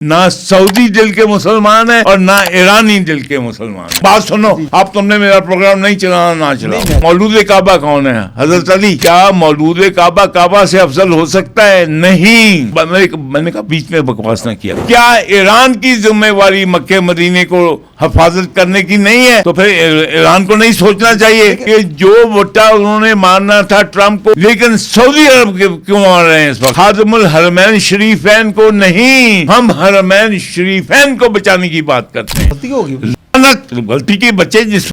نہ سعودی دل کے مسلمان ہیں اور نہ ایرانی دل کے مسلمان ہیں. بات سنو, اب تم نے میرا پروگرام نہیں چلانا, نہ چلاؤ. مولود کعبہ کون ہے؟ حضرت علی. کیا مولود کعبہ سے افضل ہو سکتا ہے؟ نہیں. میں نے کہا بیچ میں بکواس نہ کیا. کیا ایران کی ذمہ واری مکہ مدینے کو حفاظت کرنے کی نہیں ہے؟ تو پھر ایران کو نہیں سوچنا چاہیے کہ جو وٹا انہوں نے مارنا تھا ٹرمپ کو, لیکن سعودی عرب کیوں مار رہے ہیں اس وقت؟ خادم الحرمین شریفین کو نہیں, ہم حرمین شریفین کو بچانے کی بات کرتے ہیں. غلطی کے بچے جس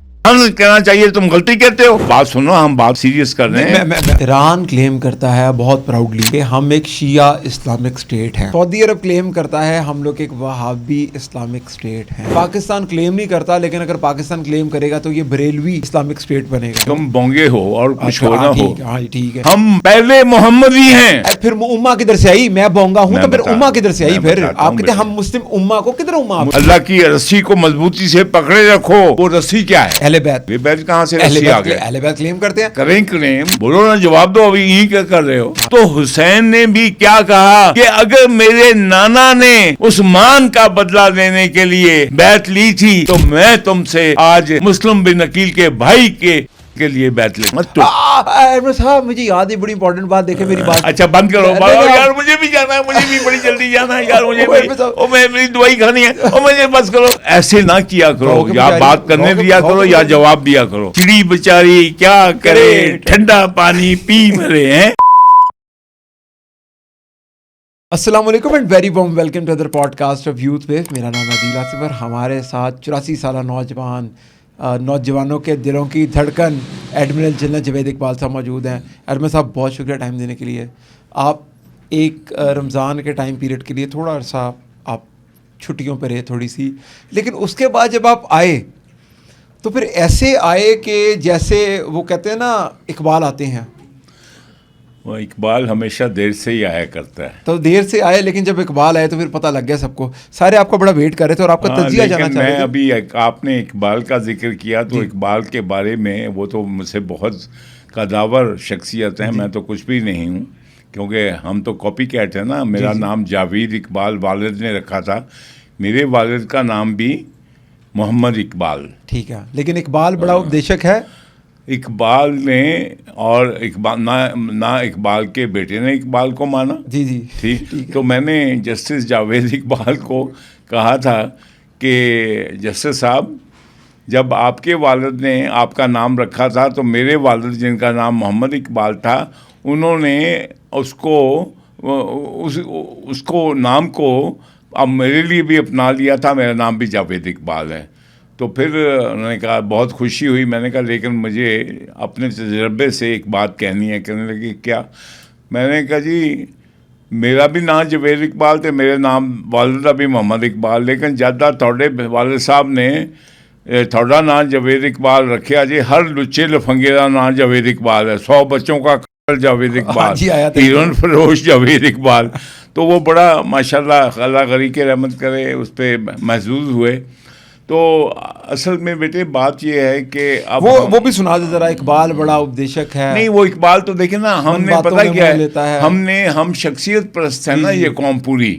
کہنا چاہیے تم غلطی کہتے ہو. بات سنو, ہم بات سیریس کر رہے ہیں. ایران کلیم کرتا ہے بہت پراؤڈلی کہ ہم ایک شیعہ اسلامک اسٹیٹ ہیں. سعودی عرب کلیم کرتا ہے ہم لوگ ایک وہابی اسلامک اسٹیٹ ہیں. پاکستان کلیم نہیں کرتا, لیکن اگر پاکستان کلیم کرے گا تو یہ بریلوی اسلامک اسٹیٹ بنے گا. تم بونگے ہو اور کچھ ہونا ہو. ہاں ٹھیک ہے, ہم پہلے محمدی ہیں. پھر امہ کدھر سے آئی؟ میں بونگا ہوں تو پھر امہ کدھر سے آئی؟ پھر آپ کہتے ہیں ہم مسلم امہ کو, کدھر امہ؟ اللہ کی رسی کو مضبوطی سے پکڑے رکھو. وہ رسی کیا ہے؟ اہل بیت. کہاں سے رسی آ گئے؟ اہل بیت کلیم کرتے ہیں. کریں کلیم, بولو نا, جواب دو. ابھی یہی کیا کر رہے ہو؟ تو حسین نے بھی کیا کہا کہ اگر میرے نانا نے عثمان کا بدلہ لینے کے لیے بیعت لی تھی تو میں تم سے آج مسلم بن عقیل کے بھائی کے لیے بیعت لے. صاحب مجھے یاد ہے بڑی امپورٹنٹ بات. دیکھیں میری بات. اچھا بند کرو یار, مجھے بھی جانا ہے, مجھے بھی بڑی جلدی جانا ہے یار, مجھے بھی میری دوائی کھانی ہے. مجھے بس کرو, ایسے نہ کیا کرو, یا بات کرنے دیا کرو یا جواب دیا کرو. چڑی بیچاری کیا کرے, ٹھنڈا پانی پی مرے ہیں. السلام علیکم and very warm welcome to other podcast of youth view. میرا نام ہے عادل آصف اور ہمارے ساتھ 84 سالہ نوجوانوں کے دلوں کی دھڑکن ایڈمرل جنرل جاوید اقبال صاحب موجود ہیں. ایڈمرل صاحب بہت شکریہ ٹائم دینے کے لیے. آپ ایک رمضان کے ٹائم پیریڈ کے لیے تھوڑا عرصہ آپ چھٹیوں پہ رہے تھوڑی سی, لیکن اس کے بعد جب آپ آئے تو پھر ایسے آئے کہ جیسے وہ کہتے ہیں نا اقبال آتے ہیں. وہ اقبال ہمیشہ دیر سے ہی آیا کرتا ہے. تو دیر سے آئے, لیکن جب اقبال آئے تو پھر پتہ لگ گیا سب کو. سارے آپ کا بڑا ویٹ کر رہے تھے اور آپ کا تجزیہ جانا چاہ رہے تھے. میں ابھی آپ نے اقبال کا ذکر کیا تو اقبال کے بارے میں, وہ تو مجھ سے بہت قداور شخصیت ہیں. میں تو کچھ بھی نہیں ہوں, کیونکہ ہم تو کاپی کیٹ ہیں نا. میرا نام جاوید اقبال والد نے رکھا تھا. میرے والد کا نام بھی محمد اقبال. ٹھیک ہے, لیکن اقبال بڑا اپدیشک ہے. اقبال نے اور اقبال نہ اقبال کے بیٹے نے اقبال کو مانا. جی ٹھیک. تو میں نے جسٹس جاوید اقبال کو کہا تھا کہ جسٹس صاحب, جب آپ کے والد نے آپ کا نام رکھا تھا تو میرے والد جن کا نام محمد اقبال تھا, انہوں نے اس کو نام کو اب میرے لیے بھی اپنا لیا تھا. میرا نام بھی جاوید اقبال ہے. تو پھر انہوں نے کہا, بہت خوشی ہوئی. میں نے کہا لیکن مجھے اپنے تجربے سے ایک بات کہنی ہے. کہنے لگی کیا؟ میں نے کہا جی میرا بھی نام جاوید اقبال تھے, میرے نام والد کا بھی محمد اقبال, لیکن جدہ تھوڑے والد صاحب نے تھوڑا نام جاوید اقبال رکھیا جی. ہر لچے لفنگے کا نام جاوید اقبال ہے. 100 بچوں کا جاوید اقبال, ہیرون فروش جاوید اقبال. تو وہ بڑا ماشاءاللہ اللہ غری کے رحمت کرے اس پہ محظوظ ہوئے. تو اصل میں بیٹے بات یہ ہے کہ اب وہ بھی سنا دے ذرا. اقبال بڑا اپدیشک ہے. نہیں, وہ اقبال تو دیکھیں نا, ہم نے پتہ کیا ہے, ہم شخصیت پرست ہیں نا. یہ قوم پوری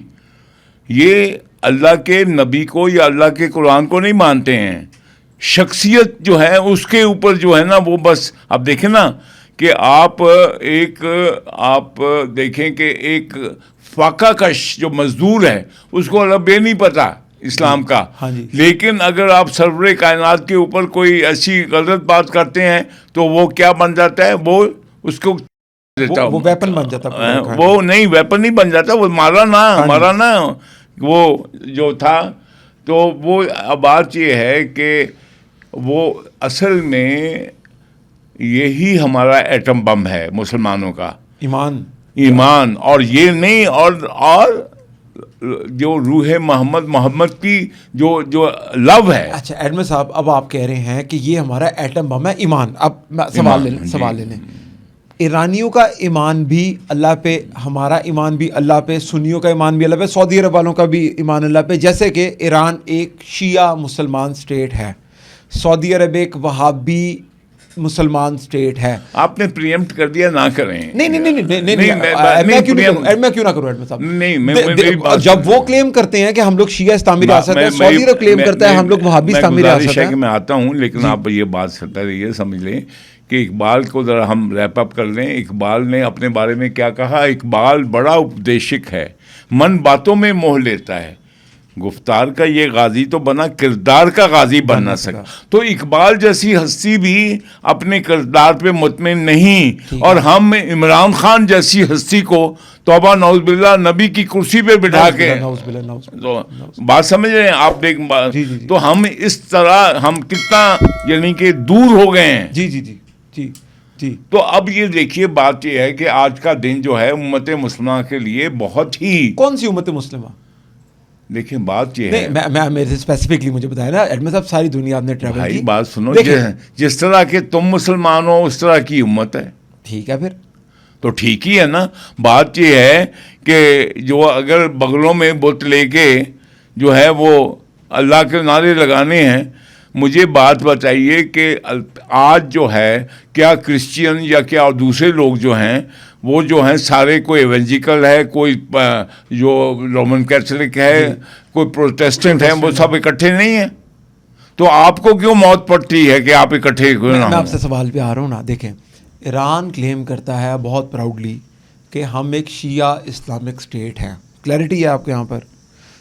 یہ اللہ کے نبی کو یا اللہ کے قرآن کو نہیں مانتے ہیں. شخصیت جو ہے اس کے اوپر جو ہے نا, وہ بس اب دیکھیں نا کہ آپ دیکھیں کہ ایک فاقہ کش جو مزدور ہے اس کو رب یہ نہیں پتہ اسلام کا. لیکن اگر آپ سرور کائنات کے اوپر کوئی ایسی غلط بات کرتے ہیں تو وہ کیا بن جاتا ہے, وہ اس کو وہ ویپن بن جاتا ہے. وہ نہیں, ویپن نہیں بن جاتا, وہ مارا نا وہ جو تھا. تو وہ بات یہ ہے کہ وہ اصل میں یہی ہمارا ایٹم بم ہے مسلمانوں کا ایمان. اور یہ نہیں, اور جو روح محمد کی جو لو ہے. اچھا ایڈمن صاحب, اب آپ کہہ رہے ہیں کہ یہ ہمارا ایٹم بم ہے ایمان. اب سوال لے لیں. ایرانیوں کا ایمان بھی اللہ پہ, ہمارا ایمان بھی اللہ پہ, سنیوں کا ایمان بھی اللہ پہ, سعودی عرب والوں کا بھی ایمان اللہ پہ. جیسے کہ ایران ایک شیعہ مسلمان اسٹیٹ ہے, سعودی عرب ایک وہابی مسلمان اسٹیٹ ہے. آپ نے پریمپٹ کر دیا, نہ کریں. نہیں میں کیوں نہ کروں ایڈمن صاحب. نہیں, جب وہ کلیم کرتے ہیں کہ ہم لوگ شیعہ اسلامی ریاست ہیں, سعودی عرب کلیم کرتا ہے ہم لوگ وہابی اسلامی ریاست ہیں. میں آتا ہوں, لیکن آپ یہ بات سمجھ رہیے, سمجھ لیں کہ اقبال کو ذرا ہم ریپ اپ کر لیں. اقبال نے اپنے بارے میں کیا کہا؟ اقبال بڑا اپدیشک ہے, من باتوں میں موہ لیتا ہے, گفتار کا یہ غازی تو بنا, کردار کا غازی بن نہ سکا. تو اقبال جیسی ہستی بھی اپنے کردار پہ مطمئن نہیں, اور ہم عمران خان جیسی ہستی کو توبہ نعوذ باللہ نبی کی کرسی پہ بٹھا کے, بات سمجھ رہے ہیں آپ؟ دیکھ, تو ہم اس طرح ہم کتنا یعنی کہ دور ہو گئے ہیں. جی. تو اب یہ دیکھیے, بات یہ ہے کہ آج کا دن جو ہے امت مسلمہ کے لیے بہت ہی. کون سی امت مسلمہ؟ دیکھیں بات یہ ہے, میں میرے اسپیسیفکلی مجھے بتایا نا ایڈمن صاحب, ساری دنیا آپ نے ٹریول کی. بات سنو, جس طرح کہ تم مسلمان ہو اس طرح کی امت ہے. ٹھیک ہے, پھر تو ٹھیک ہی ہے نا. بات یہ ہے کہ جو اگر بغلوں میں بت لے کے جو ہے وہ اللہ کے نعرے لگانے ہیں, مجھے بات بتائیے کہ آج جو ہے کیا کرسچین یا کیا دوسرے لوگ جو ہیں وہ جو ہیں سارے, کوئی ایونجیکل ہے, کوئی جو رومن کیتھولک ہے, کوئی پروٹیسٹنٹ ہے, وہ سب اکٹھے نہیں ہیں. تو آپ کو کیوں موت پڑتی ہے کہ آپ اکٹھے کیوں نہ ہوں؟ میں آپ سے سوال پہ آ رہا ہوں نا. دیکھیں, ایران کلیم کرتا ہے بہت پراؤڈلی کہ ہم ایک شیعہ اسلامک اسٹیٹ ہیں. کلیئرٹی ہے آپ کے یہاں پر.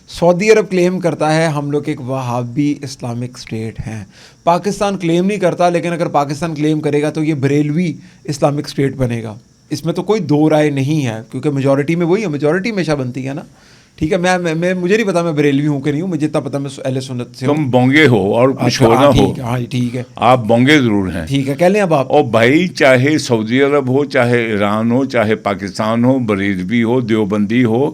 سعودی عرب کلیم کرتا ہے ہم لوگ ایک وہابی اسلامک اسٹیٹ ہیں. پاکستان کلیم نہیں کرتا, لیکن اگر پاکستان کلیم کرے گا تو یہ بریلوی اسلامک اسٹیٹ بنے گا. اس میں تو کوئی دو رائے نہیں ہے, کیونکہ میجورٹی میں وہی ہے, میجورٹی ہمیشہ بنتی ہے نا. ٹھیک ہے, میں مجھے نہیں پتا میں بریلوی ہوں کہ نہیں ہوں, مجھے اتنا پتا میں اہل سنت سے ہوں. تم بونگے ہو اور کچھ ہو نہ ہو. ہاں ٹھیک ہے, آپ بونگے ضرور ہیں. ٹھیک ہے, کہہ لیں اب آپ. اور بھائی, چاہے سعودی عرب ہو, چاہے ایران ہو, چاہے پاکستان ہو, بریلوی ہو, دیوبندی ہو,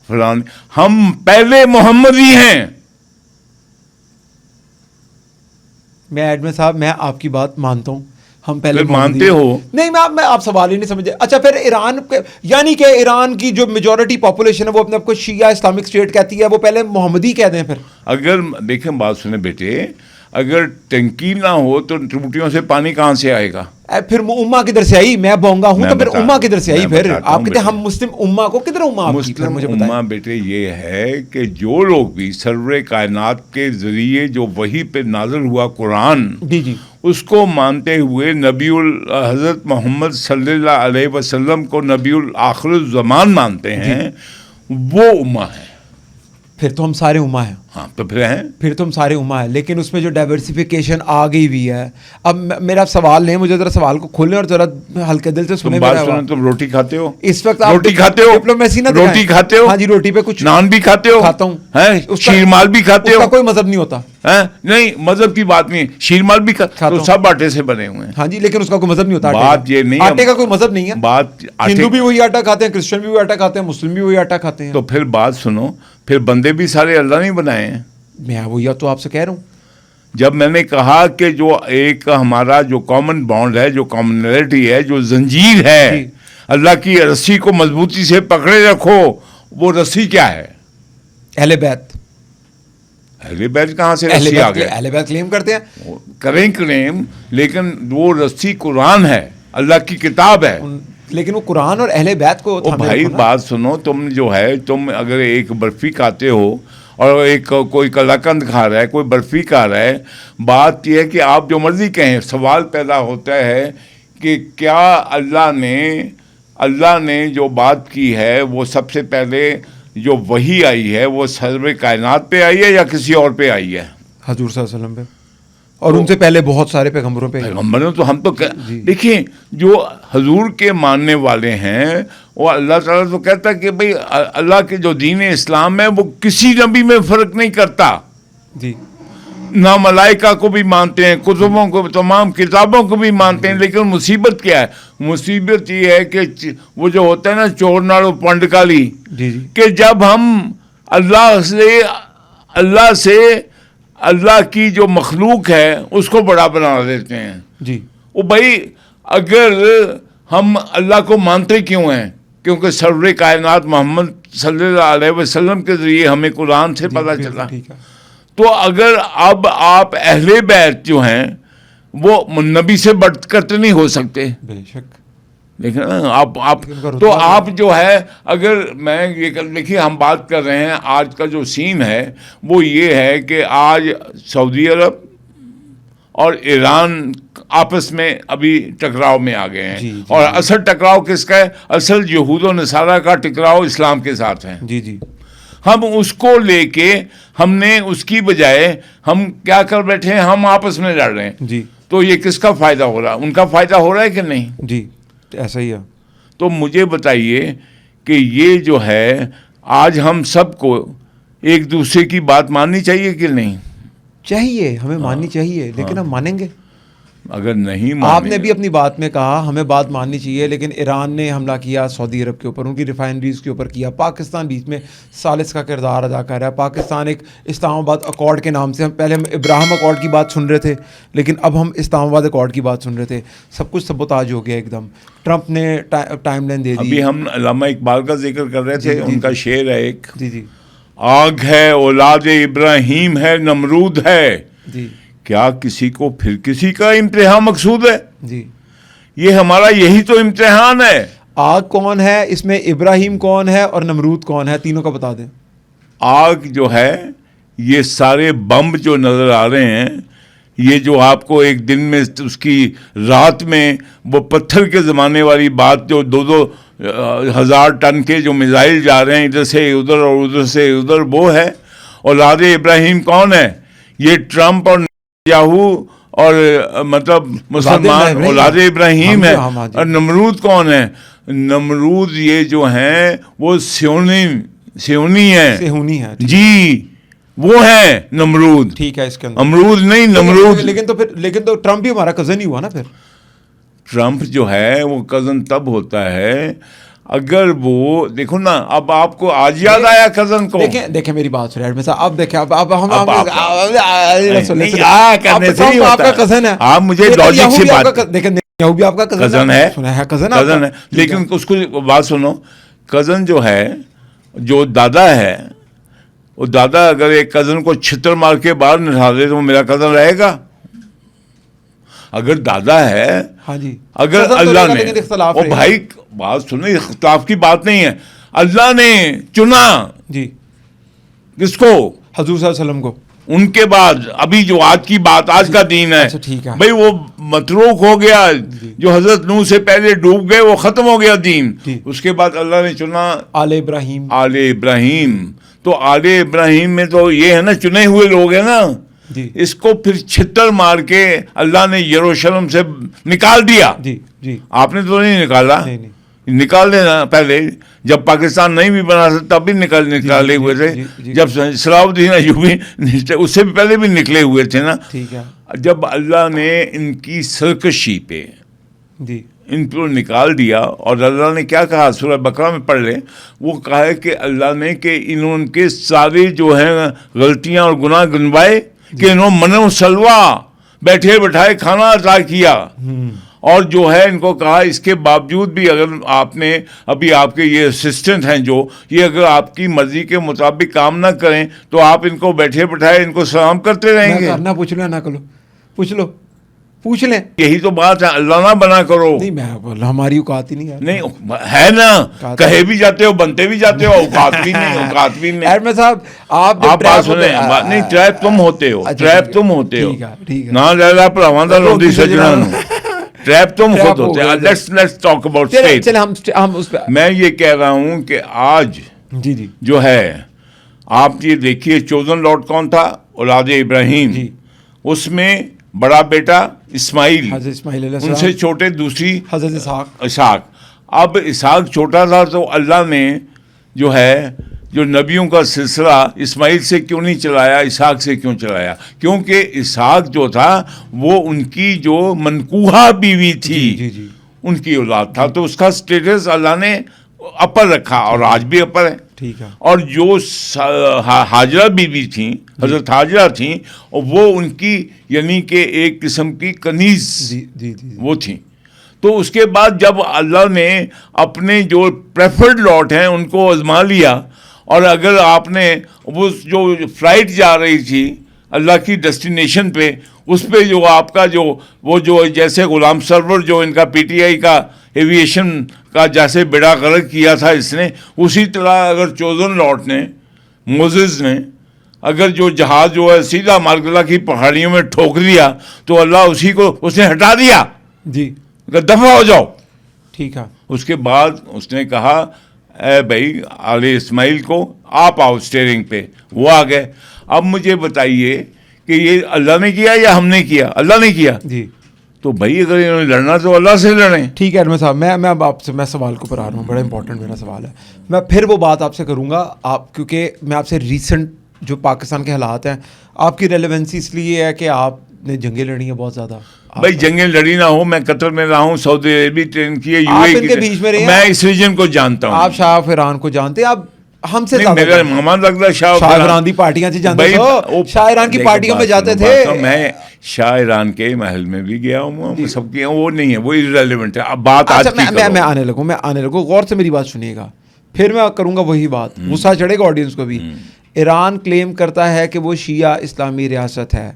فلان, ہم پہلے محمدی ہیں. میں ایڈمن صاحب, میں آپ کی بات مانتا ہوں, ہم پہلے مانتے ہو. نہیں, میں آپ سوال ہی نہیں سمجھے. اچھا, پھر ایران, یعنی کہ ایران کی جو میجورٹی پاپولیشن ہے وہ اپنے آپ کو شیعہ اسلامک اسٹیٹ کہتی ہے, وہ پہلے محمدی کہہ دیں پھر. اگر دیکھیں, بات سنیں بیٹے, اگر ٹنکی نہ ہو تو ٹوٹیوں سے پانی کہاں سے آئے گا؟ پھر امہ کدھر سے آئی؟ میں بونگا ہوں تو پھر امہ کدھر سے آئی؟ پھر آپ کہتے ہیں ہم مسلم امہ کو, کدھر امہ؟ مسلم امہ بیٹے یہ ہے کہ جو لوگ بھی سرور کائنات کے ذریعے جو وحی پہ نازل ہوا قرآن, جی اس کو مانتے ہوئے نبی حضرت محمد صلی اللہ علیہ وسلم کو نبی الآخر الزمان مانتے ہیں, وہ امہ ہے. پھر تو ہم سارے امہ ہیں. ہاں, تو پھر تو ہم سارے امہ ہیں, لیکن اس میں جو ڈائیورسفیکیشن آ گئی ہوئی ہے. اب میرا سوال نہیں, مجھے ذرا سوال کو کھولیں اور ذرا ہلکے دل سے سنیں. تم روٹی کھاتے ہو اس وقت؟ روٹی کھاتے ہو, ڈپلومیسی نہ روٹی کھاتے ہو. ہاں جی, روٹی پہ کچھ نان بھی کھاتے ہو. کھاتا ہوں. شیرمال بھی کھاتے ہو. کوئی مذہب نہیں ہوتا. نہیں, مذہب کی بات نہیں, شیرمال بھی کھاتے, سب آٹے سے بنے ہوئے ہیں. ہاں جی, لیکن اس کا کوئی مذہب نہیں ہوتا. بات یہ نہیں, آٹے کا کوئی مذہب نہیں ہے. بات ہندو بھی وہی آٹا کھاتے ہیں, کرسچن بھی وہی آٹا کھاتے ہیں, مسلم بھی وہی آٹا کھاتے ہیں. تو پھر بات سنو, پھر بندے بھی سارے اللہ نہیں بنائے ہیں. میں وہی تو آپ سے کہہ رہا ہوں. جب میں نے کہا کہ جو ایک ہمارا جو کامن بانڈ ہے, جو کامنلٹی ہے, جو زنجیر ہے, اللہ کی رسی کو مضبوطی سے پکڑے رکھو, وہ رسی کیا ہے؟ اہل بیت. اہل بیت کہاں سے رسی آ گئے؟ اہل بیت کلیم کرتے ہیں, کریں کلیم, لیکن وہ رسی قرآن ہے, اللہ کی کتاب ہے. لیکن وہ قرآن اور اہل بیت کو بھائی بات سنو, تم جو ہے, تم اگر ایک برفی کھاتے ہو اور ایک کوئی کلاکند کھا رہا ہے, کوئی برفی کھا رہا ہے, بات یہ ہے کہ آپ جو مرضی کہیں, سوال پیدا ہوتا ہے کہ کیا اللہ نے جو بات کی ہے وہ سب سے پہلے جو وحی آئی ہے وہ سرور کائنات پہ آئی ہے یا کسی اور پہ آئی ہے؟ حضور صلی اللہ علیہ وسلم پہ, اور ان سے پہلے بہت سارے پیغمبروں پہ. پیغمبروں تو ہم تو دیکھیں, جو حضور کے ماننے والے ہیں, وہ اللہ تعالیٰ تو کہتا ہے کہ بھئی اللہ کے جو دین اسلام ہے وہ کسی نبی میں فرق نہیں کرتا. جی, نہ ملائکہ کو بھی مانتے ہیں, کتبوں کو, تمام کتابوں کو بھی مانتے ہیں, لیکن مصیبت کیا ہے؟ مصیبت یہ ہے کہ وہ جو ہوتا ہے نا چور ناڑو پنڈ کالی, کہ جب ہم اللہ کی جو مخلوق ہے اس کو بڑا بنا دیتے ہیں. جی, وہ بھائی اگر ہم اللہ کو مانتے کیوں ہیں؟ کیونکہ سرور کائنات محمد صلی اللہ علیہ وسلم کے ذریعے ہمیں قرآن سے پتہ چلا. تو اگر اب آپ اہل بیت جو ہیں وہ نبی سے بڑھ کر تو نہیں ہو سکتے. بے شک. دیکھیں نا آپ تو آپ جو ہے اگر میں یہ دیکھیے ہم بات کر رہے ہیں آج کا جو سین ہے وہ یہ ہے کہ آج سعودی عرب اور ایران آپس میں ابھی ٹکراؤ میں آ گئے ہیں. اور اصل ٹکراؤ کس کا ہے؟ اصل یہود و نصارہ کا ٹکراؤ اسلام کے ساتھ ہے. جی. ہم اس کو لے کے ہم نے اس کی بجائے ہم کیا کر بیٹھے ہیں؟ ہم آپس میں لڑ رہے ہیں. جی. تو یہ کس کا فائدہ ہو رہا ہے؟ ان کا فائدہ ہو رہا ہے کہ نہیں؟ جی ایسا ہی ہے. تو مجھے بتائیے کہ یہ جو ہے آج ہم سب کو ایک دوسرے کی بات ماننی چاہیے کہ نہیں؟ چاہیے, ہمیں ماننی چاہیے, لیکن ہم مانیں گے؟ اگر نہیں آپ نے بھی اپنی بات میں کہا ہمیں بات ماننی چاہیے, لیکن ایران نے حملہ کیا سعودی عرب کے اوپر, ان کی ریفائنریز کے اوپر کیا. پاکستان بیچ میں ثالث کا کردار ادا کر رہا ہے. پاکستان ایک اسلام آباد اکارڈ کے نام سے, ہم پہلے ابراہیم اکارڈ کی بات سن رہے تھے, لیکن اب ہم اسلام آباد اکارڈ کی بات سن رہے تھے. سب کچھ سبوتاج ہو گیا ایک دم. ٹرمپ نے ٹائم لائن دے دی. ابھی ہم علامہ اقبال کا ذکر کر رہے تھے, ان کا شعر ہے ایک, جی آگ ہے اولاد ابراہیم ہے نمرود ہے, جی کیا کسی کو پھر کسی کا امتحان مقصود ہے؟ جی. یہ ہمارا یہی تو امتحان ہے. آگ کون ہے اس میں, ابراہیم کون ہے اور نمرود کون ہے, تینوں کا بتا دیں. آگ جو ہے یہ سارے بم جو نظر آ رہے ہیں, یہ جو آپ کو ایک دن میں اس کی رات میں وہ پتھر کے زمانے والی بات, جو 2,000 ٹن کے جو میزائل جا رہے ہیں ادھر سے ادھر اور ادھر سے ادھر, وہ ہے. اولاد ابراہیم کون ہے؟ یہ ٹرمپ اور یاہو اور مطلب مسلمان اولاد ابراہیم ہے. اور نمرود کون ہے؟ نمرود یہ جو ہیں وہ سیونی ہیں. جی وہ ہے نمرود. ٹھیک ہے, اس کے اندر امرود نہیں, نمرود. لیکن تو ٹرمپ بھی ہمارا کزن ہی ہوا نا. پھر ٹرمپ جو ہے وہ کزن تب ہوتا ہے اگر وہ, دیکھو نا, اب آپ کو آج یاد آیا کزن کو. دیکھیں میری بات سنیں ایڈمن صاحب, اب دیکھیں اب ہم آپ کا کزن ہے, آپ مجھے لاجک سے بات دیکھیں, یہو بھی آپ کا کزن ہے, کزن ہے, لیکن اس کو بات سنو, کزن جو ہے, جو دادا ہے, وہ دادا اگر ایک کزن کو چھتر مار کے باہر نکال دے تو وہ میرا کزن رہے گا؟ اگر دادا ہے, ہاں جی, اگر اللہ نے, او بھائی بات سنیں, اختلاف کی بات نہیں ہے, اللہ نے چنا جی کس کو؟ حضور صلی اللہ علیہ وسلم کو. ان کے بعد ابھی جو آج کی بات, آج کا دین ہے بھائی, وہ متروک ہو گیا, جو حضرت نوح سے پہلے ڈوب گئے وہ ختم ہو گیا دین. اس کے بعد اللہ نے چنا آل ابراہیم. آل ابراہیم, تو آل ابراہیم میں تو یہ ہے نا, چنے ہوئے لوگ ہیں نا. اس کو پھر چھتر مار کے اللہ نے یروشلم سے نکال دیا. جی آپ نے تو نہیں نکالا, نکال دینا. پہلے جب پاکستان نہیں بھی بنا تھا تب بھی نکالے ہوئے تھے, جب صلاح الدین ایوبی اس سے بھی پہلے بھی نکلے ہوئے تھے نا. جب اللہ نے ان کی سرکشی پہ ان کو نکال دیا, اور اللہ نے کیا کہا سورہ بقرہ میں پڑھ لیں, وہ کہا ہے کہ اللہ نے کہ انہوں کے سارے جو ہیں غلطیاں اور گناہ گنوائے, کہ انہوں منو سلوا, بیٹھے بٹھائے کھانا عطا کیا, اور جو ہے ان کو کہا اس کے باوجود بھی اگر آپ نے ابھی آپ کے یہ اسسٹنٹ ہیں جو یہ اگر آپ کی مرضی کے مطابق کام نہ کریں تو آپ ان کو بیٹھے بٹھائے ان کو سلام کرتے رہیں گے. نہ پوچھ لو, نہ کرو, پوچھ لیں. یہی تو بات ہے, اللہ نہ بنا کرو. نہیں میں ہماری اوقات ہی نہیں ہے. نہیں ہے نا, کہے بھی جاتے ہو, بنتے بھی جاتے ہو, اوقات بھی نہیں, اوقات بھی نہیں. ایڈمن صاحب آپ بات سنیں, نہیں ٹریپ تم ہوتے ہو, ٹریپ تم ہوتے ہو نہ زیادہ پر ہمارا لوڈی سجنا ٹریپ تم خود ہوتے ہیں. Let's talk about state. میں یہ کہہ رہا ہوں کہ آج جو ہے آپ یہ دیکھیے, چوزن لارڈ کون تھا؟ اولاد ابراہیم. اس میں بڑا بیٹا اسماعیل, ان سے چھوٹے دوسری حضرت اسحاق. اب اسحاق چھوٹا تھا تو اللہ نے جو ہے جو نبیوں کا سلسلہ اسماعیل سے کیوں نہیں چلایا, اسحاق سے کیوں چلایا؟ کیونکہ اسحاق جو تھا وہ ان کی جو منکوحہ بیوی تھی, ان کی اولاد تھا, تو اس کا سٹیٹس اللہ نے اپر رکھا, اور آج بھی اپر ہے. اور جو حاجرہ بیوی تھیں, حضرت حاجرہ تھیں, وہ ان کی یعنی کہ ایک قسم کی کنیز وہ تھیں. تو اس کے بعد جب اللہ نے اپنے جو پریفرڈ لاٹ ہیں ان کو آزما لیا, اور اگر آپ نے وہ جو فلائٹ جا رہی تھی اللہ کی ڈیسٹینیشن پہ, اس پہ جو آپ کا وہ جو جیسے غلام سرور جو ان کا پی ٹی آئی کا ایویشن کا جیسے بیڑا غرق کیا تھا اس نے، اسی طرح اگر چوزن لارڈ نے، موزز نے اگر جو جہاز جو ہے سیدھا مارگلا کی پہاڑیوں میں ٹھوک دیا تو اللہ اسی کو اس نے ہٹا دیا جی، دفع ہو جاؤ. ٹھیک ہے. اس کے بعد اس نے کہا اے بھائی آل اسماعیل کو آپ آؤ اسٹیئرنگ پہ، وہ آ گئے. اب مجھے بتائیے کہ یہ اللہ نے کیا یا ہم نے کیا؟ اللہ نے کیا. جی تو بھائی اگر انہوں نے لڑنا تو اللہ سے لڑیں. ٹھیک ہے ایڈمن صاحب، میں اب آپ سے میں سوال کو پر آ رہا ہوں، بڑا امپورٹنٹ میرا سوال ہے. میں پھر وہ بات آپ سے کروں گا آپ، کیونکہ میں آپ سے ریسنٹ جو پاکستان کے حالات ہیں، آپ کی ریلیونسی اس لیے ہے کہ آپ نے جنگیں لڑی ہیں بہت زیادہ. بھائی جنگیں لڑی نہ ہو، میں قطر میں رہا ہوں، سعودی عربی ٹرین کی ہے، یو آپ اے ان کے بیچ میں رہے ہیں، میں اس ریجن کو جانتا ہوں. آپ شاہ ایران کو جانتے ہیں، آپ ہم سے میرا مہمان لگتا ہے شاہ ایران کی پارٹیاں سے جانتے ہو، شاہ ایران کی پارٹیوں میں جاتے تھے. میں شاہ ایران کے محل میں بھی گیا ہوں، سب کی وہ نہیں ہے، وہ irrelevant ہے. اب بات آج کی کرو. میں آنے لگوں، غور سے میری بات سنیے گا، پھر میں کروں گا وہی بات، غصہ چڑھے گا آڈینس کو بھی. ایران کلیم کرتا ہے کہ وہ شیعہ اسلامی ریاست ہے،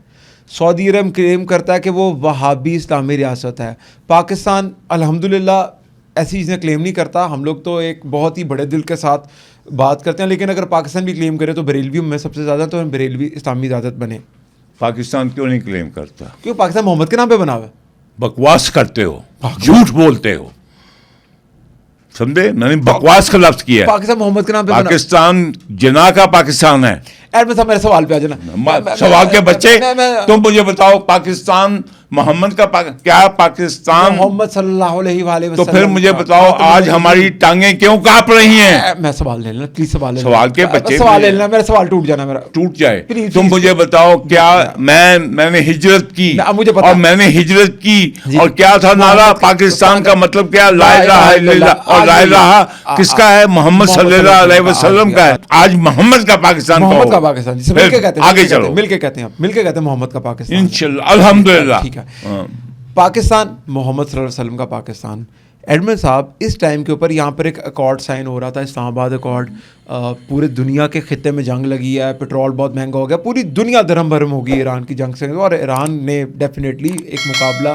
سعودی عرب کلیم کرتا ہے کہ وہ وہابی اسلامی ریاست ہے. پاکستان الحمدللہ ایسی چیزیں کلیم نہیں کرتا. ہم لوگ تو ایک بہت ہی بڑے دل کے ساتھ بات کرتے ہیں، لیکن اگر پاکستان بھی کلیم کرے تو بریلوی میں سب سے زیادہ، تو بریلوی اسلامی ریاست بنے. پاکستان کیوں نہیں کلیم کرتا؟ کیوں؟ پاکستان محمد کے نام پہ بنا ہوا ہے. بکواس کرتے ہو، جھوٹ بولتے ہو، سمجھے؟ میں نے بکواس کا لفظ کیا ہے. پاکستان محمد کے نام پہ پاکستان جنا کا پاکستان ہے. ایڈمن صاحب میرے سوال پہ آ جانا. سوال کے بچے تم مجھے بتاؤ، پاکستان محمد کا کیا پاکستان محمد صلی اللہ علیہ وآلہ وسلم. تو پھر مجھے بتاؤ آج ہماری ٹانگیں کیوں کانپ رہی ہیں؟ میں سوال لے لینا پلیز، سوال کے بچے سوال لے لینا، میرا سوال ٹوٹ جانا، میرا ٹوٹ جائے. تم مجھے بتاؤ کیا میں نے ہجرت کی اور میں نے ہجرت کی اور کیا تھا نعرہ پاکستان کا مطلب کیا؟ لا الہ الا اللہ. اور لا الہ کس کا ہے؟ محمد صلی اللہ علیہ وسلم کا ہے. آج محمد کا پاکستان، محمد کا پاکستان، جسے مل کے کہتے ہیں، آگے چلو، مل کے کہتے ہیں محمد کا پاکستان انشاءاللہ الحمدللہ. ٹھیک ہے. پاکستان محمد صلی اللہ علیہ وسلم کا پاکستان. ایڈمن صاحب اس ٹائم کے اوپر یہاں پر ایک اکارڈ سائن ہو رہا تھا، اسلام آباد اکارڈ. پورے دنیا کے خطے میں جنگ لگی ہے، پیٹرول بہت مہنگا ہو گیا، پوری دنیا درہم برہم ہوگی ایران کی جنگ سے، اور ایران نے ڈیفینیٹلی ایک مقابلہ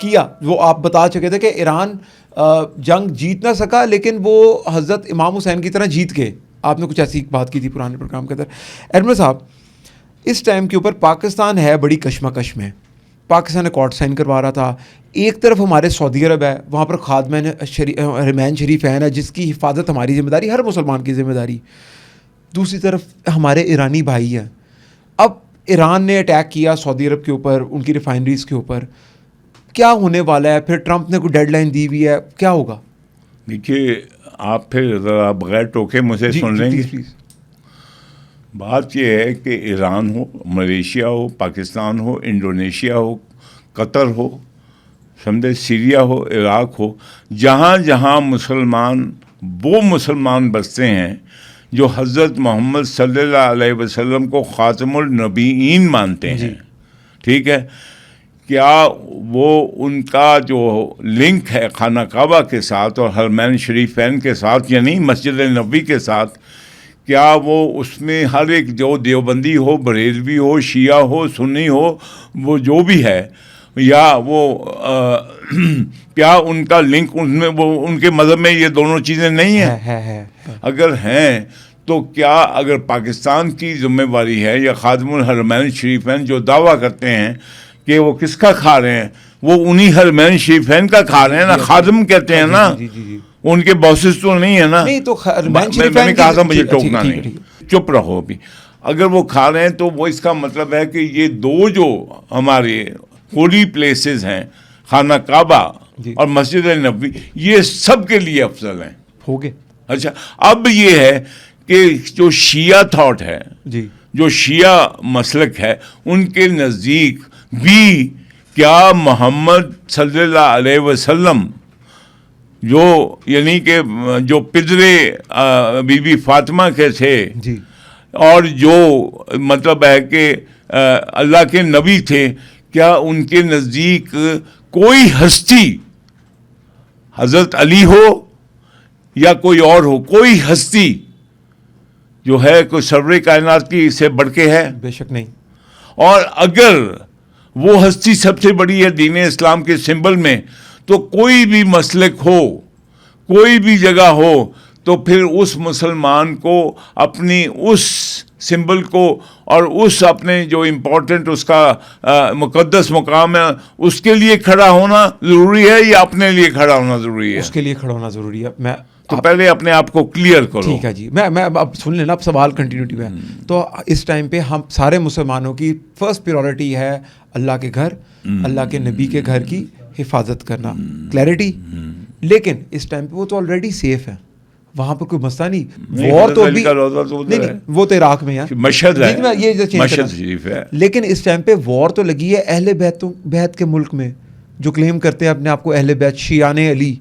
کیا. وہ آپ بتا چکے تھے کہ ایران جنگ جیت نہ سکا، لیکن وہ حضرت امام حسین کی طرح جیت گئے. آپ نے کچھ ایسی بات کی تھی پرانے پروگرام کے اندر. ایڈمن صاحب اس ٹائم کے اوپر پاکستان ہے بڑی کشمکش میں. پاکستان اکارڈ سائن کروا رہا تھا. ایک طرف ہمارے سعودی عرب ہے، وہاں پر خادمین حرمین شریفین ہے جس کی حفاظت ہماری ذمہ داری، ہر مسلمان کی ذمہ داری. دوسری طرف ہمارے ایرانی بھائی ہیں. اب ایران نے اٹیک کیا سعودی عرب کے اوپر، ان کی ریفائنریز کے اوپر. کیا ہونے والا ہے؟ پھر ٹرمپ نے کوئی ڈیڈ لائن دی ہوئی ہے، کیا ہوگا؟ دیکھیے آپ پھر ذرا بغیر ٹوکے مجھے سن لیں گے. بات یہ ہے کہ ایران ہو، ملیشیا ہو، پاکستان ہو، انڈونیشیا ہو، قطر ہو، سمجھے، سیریا ہو، عراق ہو، جہاں جہاں مسلمان وہ مسلمان بستے ہیں جو حضرت محمد صلی اللہ علیہ وسلم کو خاتم النبیین مانتے ہیں. ٹھیک ہے، کیا وہ ان کا جو لنک ہے خانہ کعبہ کے ساتھ اور حرمین شریفین کے ساتھ، یعنی مسجد نبوی کے ساتھ، کیا وہ اس میں ہر ایک جو دیوبندی ہو، بریلوی ہو، شیعہ ہو، سنی ہو، وہ جو بھی ہے، یا وہ کیا ان کا لنک ان میں، وہ ان کے مذہب میں یہ دونوں چیزیں نہیں ہیں؟ اگر ہیں تو کیا اگر پاکستان کی ذمہ داری ہے یا خادم الحرمین شریفین جو دعویٰ کرتے ہیں کہ وہ کس کا کھا رہے ہیں، وہ انہی حرمین شریفین کا کھا رہے ہیں نا، خادم کہتے ہیں نا، ان کے باسز تو نہیں ہے نا. نہیں تو میں نے کہا تھا مجھے ٹوکنا نہیں، چپ رہو ابھی. اگر وہ کھا رہے ہیں تو وہ اس کا مطلب ہے کہ یہ دو جو ہمارے ہولی پلیسز ہیں، خانہ کعبہ اور مسجد نبوی، یہ سب کے لیے افضل ہیں. ہو گئے. اچھا، اب یہ ہے کہ جو شیعہ تھاٹ ہے، جو شیعہ مسلک ہے، ان کے نزدیک بھی کیا محمد صلی اللہ علیہ وسلم جو یعنی کہ جو پدرے بی بی فاطمہ کے تھے اور جو مطلب ہے کہ اللہ کے نبی تھے، کیا ان کے نزدیک کوئی ہستی، حضرت علی ہو یا کوئی اور ہو، کوئی ہستی جو ہے کوئی سرور کائنات کی اس سے بڑھ کے ہے؟ بے شک نہیں. اور اگر وہ ہستی سب سے بڑی ہے دین اسلام کے سمبل میں. تو کوئی بھی مسلک ہو, کوئی بھی جگہ ہو, تو پھر اس مسلمان کو اپنی اس سمبل کو اور اس اپنے جو امپورٹنٹ اس کا مقدس مقام ہے اس کے لیے کھڑا ہونا ضروری ہے یا اپنے لیے کھڑا ہونا ضروری ہے؟ اس کے لیے کھڑا ہونا ضروری ہے. میں تو پہلے اپنے آپ کو کلیئر کرو. ٹھیک ہے جی, میں اب سن لینا, اب سوال کنٹینیوٹی میں. تو اس ٹائم پہ ہم سارے مسلمانوں کی فرسٹ پریورٹی ہے اللہ کے گھر, اللہ کے نبی کے گھر کی حفاظت کرنا, کلیئرٹی. لیکن اس ٹائم پہ وہ تو آلریڈی سیف ہے, وہاں پر کوئی مسئلہ نہیں. وار تو ابھی نہیں, وہ تو عراق میں ہے, مشہد ہے, مشہد شریف ہے. لیکن اس ٹائم پہ وار تو لگی ہے اہل بیت کے ملک میں, جو کلیم کرتے ہیں اپنے آپ کو اہل بیت, شیعان علی,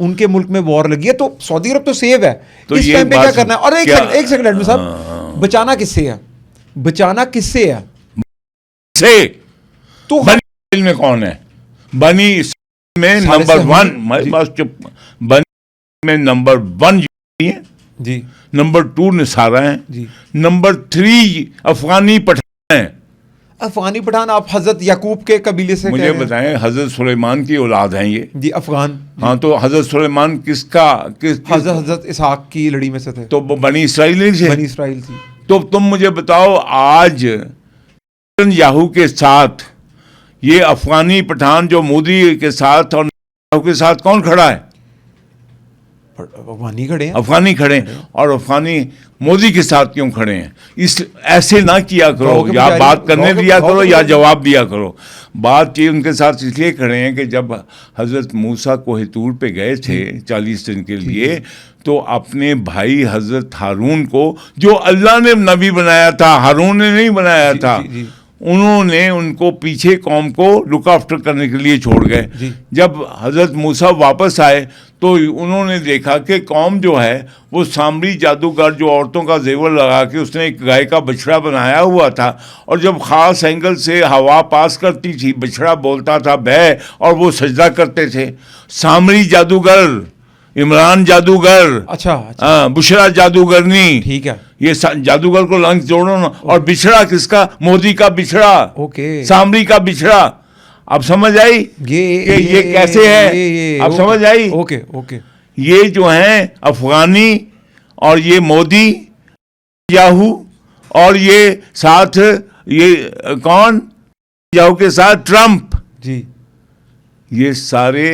ان کے ملک میں وار لگی ہے. تو سعودی عرب تو سیف ہے, اس ٹائم پہ کیا کرنا ہے؟ اور ایک سیکنڈ ایڈمن صاحب, بچانا کس سے ہے؟ بچانا کس سے ہے؟ تو بنی میں کون ہے؟ بنی میں نمبر 1 بنی میں نمبر 1 جی, نمبر 2 نصارہ ہیں جی, نمبر 3 افغانی پٹھان ہیں. افغانی پٹھان آپ حضرت یعقوب کے قبیلے سے مجھے بتائیں, حضرت سلیمان کی اولاد ہیں یہ جی, افغان. ہاں, تو حضرت سلیمان کس کا حضرت اسحاق کی لڑی میں سے تھے, تو بنی اسرائیل سے, بنی اسرائیل تھی. تو تم مجھے بتاؤ آج یاہو کے ساتھ یہ افغانی پٹھان جو مودی کے ساتھ اور یاہو کے ساتھ کون کھڑا ہے؟ افغانی کھڑے ہیں, افغانی کھڑے ہیں. اور افغانی مودی کے ساتھ کیوں کھڑے ہیں؟ اس ایسے نہ کیا کرو, یا بات کرنے دیا کرو یا جواب دیا کرو. بات یہ ان کے ساتھ اس لیے کھڑے ہیں کہ جب حضرت موسیٰ کوہ طور پہ گئے تھے 40 دن کے لیے, تو اپنے بھائی حضرت ہارون کو, جو اللہ نے نبی بنایا تھا, ہارون نے نہیں بنایا تھا, انہوں نے ان کو پیچھے قوم کو لک آفٹر کرنے کے لیے چھوڑ گئے. جب حضرت موسیٰ واپس آئے تو انہوں نے دیکھا کہ قوم جو ہے وہ سامری جادوگر جو عورتوں کا زیور لگا کے اس نے ایک گائے کا بچڑا بنایا ہوا تھا, اور جب خاص اینگل سے ہوا پاس کرتی تھی بچڑا بولتا تھا بے, اور وہ سجدہ کرتے تھے. سامری جادوگر, عمران جادوگر, اچھا بشرا جادوگرنی, ٹھیک ہے, یہ جادوگر کو لنک جوڑو نا. اور بچھڑا کس کا؟ مودی کا بچھڑا, اوکے, سامری کا بچھڑا. اب سمجھ آئی کہ یہ کیسے ہے؟ اب سمجھ آئی؟ Okay okay. یہ جو ہیں افغانی, اور یہ مودی یاہو, اور یہ ساتھ یہ کون یاہو کے ساتھ ٹرمپ, جی, یہ سارے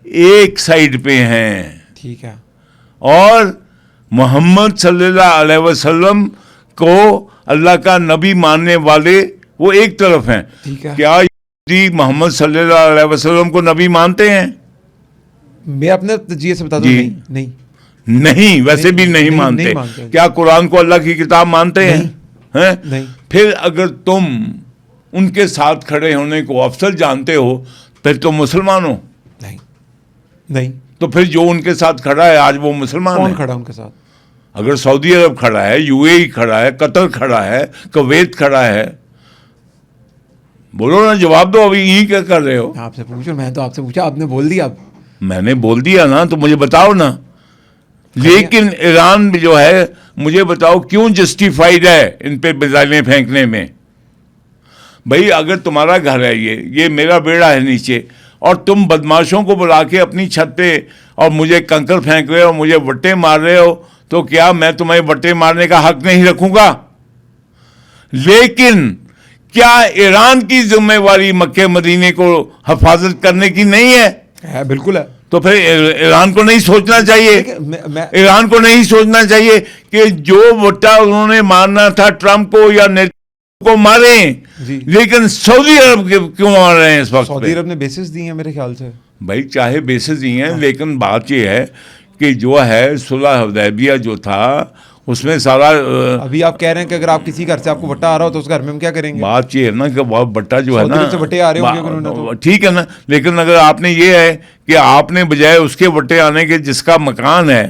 ایک سائیڈ پہ ہیں. ٹھیک ہے. اور محمد صلی اللہ علیہ وسلم کو اللہ کا نبی ماننے والے وہ ایک طرف ہیں. کیا یہودی محمد صلی اللہ علیہ وسلم کو نبی مانتے ہیں؟ میں اپنے تجزیے سے بتا دوں, نہیں, ویسے بھی نہیں مانتے. کیا قرآن کو اللہ کی کتاب مانتے ہیں؟ نہیں. پھر اگر تم ان کے ساتھ کھڑے ہونے کو افضل جانتے ہو پھر تو مسلمان ہو. نہیں, تو پھر جو ان کے ساتھ کھڑا ہے آج وہ مسلمان ہے. کون کھڑا ان کے ساتھ؟ اگر سعودی عرب کھڑا ہے, یو اے ای کھڑا ہے, قطر کھڑا ہے, کویت کھڑا ہے, بولو نا, جواب دو. ابھی یہی کیا کر رہے ہو؟ آپ سے پوچھو, میں تو آپ سے پوچھا, آپ نے بول دیا. اب میں نے بول دیا نا, تو مجھے بتاؤ نا. لیکن ایران جو ہے, مجھے بتاؤ کیوں جسٹیفائیڈ ہے ان پہ میزائلیں پھینکنے میں؟ بھائی اگر تمہارا گھر ہے, یہ میرا بیڑا ہے نیچے, اور تم بدماشوں کو بلا کے اپنی چھت پہ اور مجھے کنکر پھینک رہے ہو, مجھے وٹے مار رہے ہو, تو کیا میں تمہیں وٹے مارنے کا حق نہیں رکھوں گا؟ لیکن کیا ایران کی ذمہ داری مکہ مدینے کو حفاظت کرنے کی نہیں ہے؟ بالکل ہے. تو پھر ایران کو نہیں سوچنا چاہیے, ایران کو نہیں سوچنا چاہیے کہ جو وٹا انہوں نے مارنا تھا ٹرمپ کو یا نیتو کو ماریں, لیکن سعودی عرب کیوں مار رہے ہیں اس وقت؟ سعودی عرب نے بیسز دی ہیں میرے خیال سے. بھائی چاہے بیسز دی ہیں, لیکن بات یہ ہے کہ جو ہے صلح حدیبیہ جو تھا اس میں سارا, ابھی آپ کہہ رہے ہیں کہ اگر آپ کسی گھر سے آپ کو بٹا آ رہا ہو تو اس گھر میں ہم کیا کریں گے؟ بات یہ ہے نا کہ وہ بٹا جو ہے نا, بٹے آ رہے ہوں گے, ٹھیک ہے نا, لیکن اگر آپ نے یہ ہے کہ آپ نے بجائے اس کے بٹے آنے کے جس کا مکان ہے,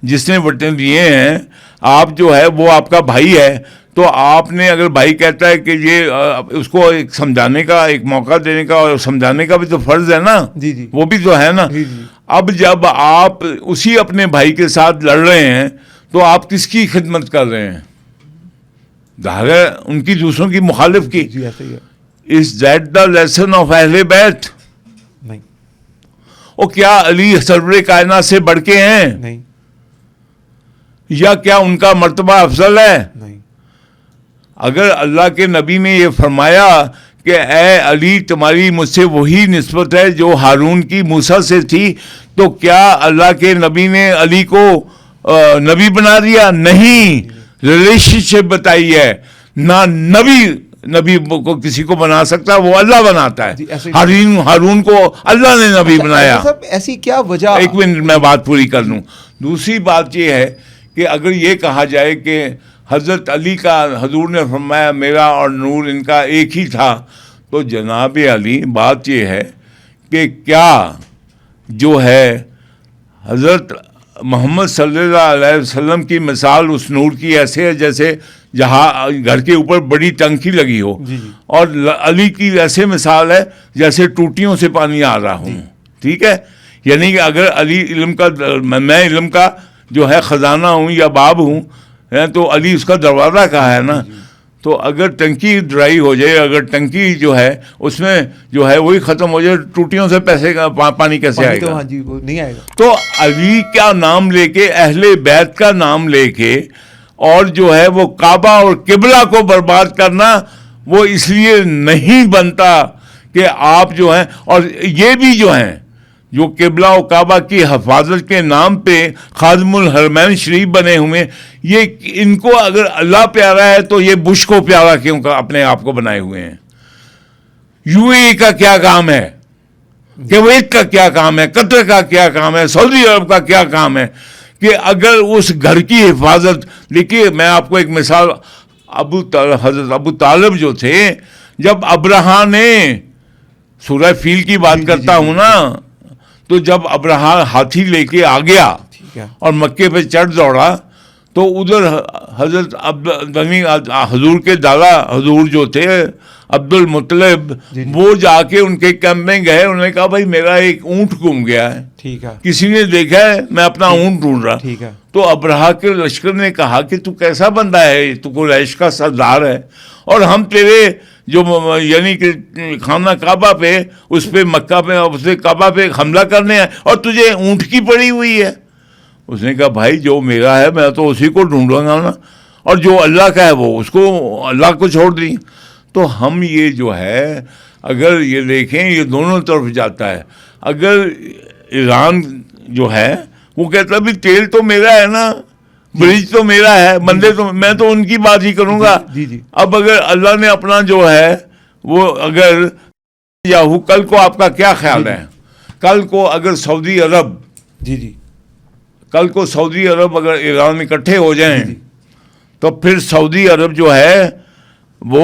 جس نے بٹے دیے ہیں, آپ جو ہے وہ آپ کا بھائی ہے, تو آپ نے اگر بھائی کہتا ہے کہ یہ اس کو ایک سمجھانے کا, ایک موقع دینے کا اور سمجھانے کا بھی تو فرض ہے نا, وہ بھی تو ہے نا. اب جب آپ اسی اپنے بھائی کے ساتھ لڑ رہے ہیں تو آپ کس کی خدمت کر رہے ہیں؟ ظاہر ہے ان کی, دوسروں کی, مخالف کی. Is that the lesson of Ahle Bayt? نہیں اور کیا علی سرور کائنات سے بڑھ کے ہیں؟ نہیں یا کیا ان کا مرتبہ افضل ہے؟ نہیں اگر اللہ کے نبی نے یہ فرمایا کہ اے علی تمہاری مجھ سے وہی نسبت ہے جو ہارون کی موسیٰ سے تھی، تو کیا اللہ کے نبی نے علی کو نبی بنا دیا؟ نہیں، ریلیشن شپ بتائی ہے. نہ نبی کو کسی کو بنا سکتا، وہ اللہ بناتا جی، ہے. ایسے ہارون کو اللہ نے نبی بنایا. صاحب ایسی کیا وجہ؟ ایک منٹ میں بات پوری کر لوں. دوسری بات یہ ہے کہ اگر یہ کہا جائے کہ حضرت علی کا حضور نے فرمایا میرا اور نور ان کا ایک ہی تھا، تو جناب علی بات یہ ہے کہ کیا جو ہے حضرت محمد صلی اللہ علیہ وسلم کی مثال اس نور کی ایسے ہے جیسے جہاں گھر کے اوپر بڑی ٹنکی لگی ہو، جی جی اور علی کی ایسے مثال ہے جیسے ٹوٹیوں سے پانی آ رہا ہوں. ٹھیک ہے، یعنی کہ اگر علی علم کا، میں علم کا جو ہے خزانہ ہوں یا باب ہوں، تو علی اس کا دروازہ کہا ہے نا. تو اگر ٹنکی ڈرائی ہو جائے، اگر ٹنکی جو ہے اس میں جو ہے وہی ختم ہو جائے، ٹوٹیوں سے پیسے کا پانی کیسے آئے تو گا؟ ہاں جی وہ نہیں آئے گا. تو علی کا نام لے کے، اہل بیت کا نام لے کے، اور جو ہے وہ کعبہ اور قبلہ کو برباد کرنا، وہ اس لیے نہیں بنتا کہ آپ جو ہیں، اور یہ بھی جو ہیں جو قبلہ و کعبہ کی حفاظت کے نام پہ خادم الحرمین شریف بنے ہوئے، یہ ان کو اگر اللہ پیارا ہے تو یہ بش کو پیارا کیوں اپنے آپ کو بنائے ہوئے ہیں؟ یو اے کا کیا کام ہے؟ کویت کا کیا کام ہے؟ قطر کا کیا کام ہے؟ سعودی عرب کا کیا کام ہے کہ اگر اس گھر کی حفاظت؟ دیکھیے میں آپ کو ایک مثال، حضرت ابو طالب جو تھے، جب ابرہا نے، سورہ فیل کی بات کرتا ہوں نا، تو جب ابرہا ہاتھی لے کے آ گیا اور مکے پہ چڑھ دوڑا، تو ادھر حضرت حضور کے دادا حضور جو تھے عبد المطلب، وہ جا کے ان کے کیمپ میں گئے. انہوں نے کہا بھائی میرا ایک اونٹ گم گیا ہے، ٹھیک ہے، کسی نے دیکھا ہے؟ میں اپنا اونٹ ڈھونڈ رہا. ٹھیک ہے. تو ابرہا کے لشکر نے کہا کہ تو کیسا بندہ ہے، تو قریش کا سردار ہے، اور ہم تیرے جو یعنی کہ خانہ کعبہ پہ، اس پہ مکہ پہ، اس پہ کعبہ پہ حملہ کرنے ہیں، اور تجھے اونٹ کی پڑی ہوئی ہے. اس نے کہا بھائی جو میرا ہے میں تو اسی کو ڈھونڈوں گا نا، اور جو اللہ کا ہے وہ اس کو اللہ کو چھوڑ دیں. تو ہم یہ جو ہے اگر یہ دیکھیں، یہ دونوں طرف جاتا ہے. اگر ایران جو ہے وہ کہتا بھی تیل تو میرا ہے نا، برج تو میرا ہے، بندے تو میں تو ان کی بات ہی کروں گا. جی جی. اب اگر اللہ نے اپنا جو ہے وہ، اگر یاہو، کل کو آپ کا کیا خیال ہے؟ کل کو اگر سعودی عرب، جی جی، کل کو سعودی عرب اگر ایران اکٹھے ہو جائیں، تو پھر سعودی عرب جو ہے وہ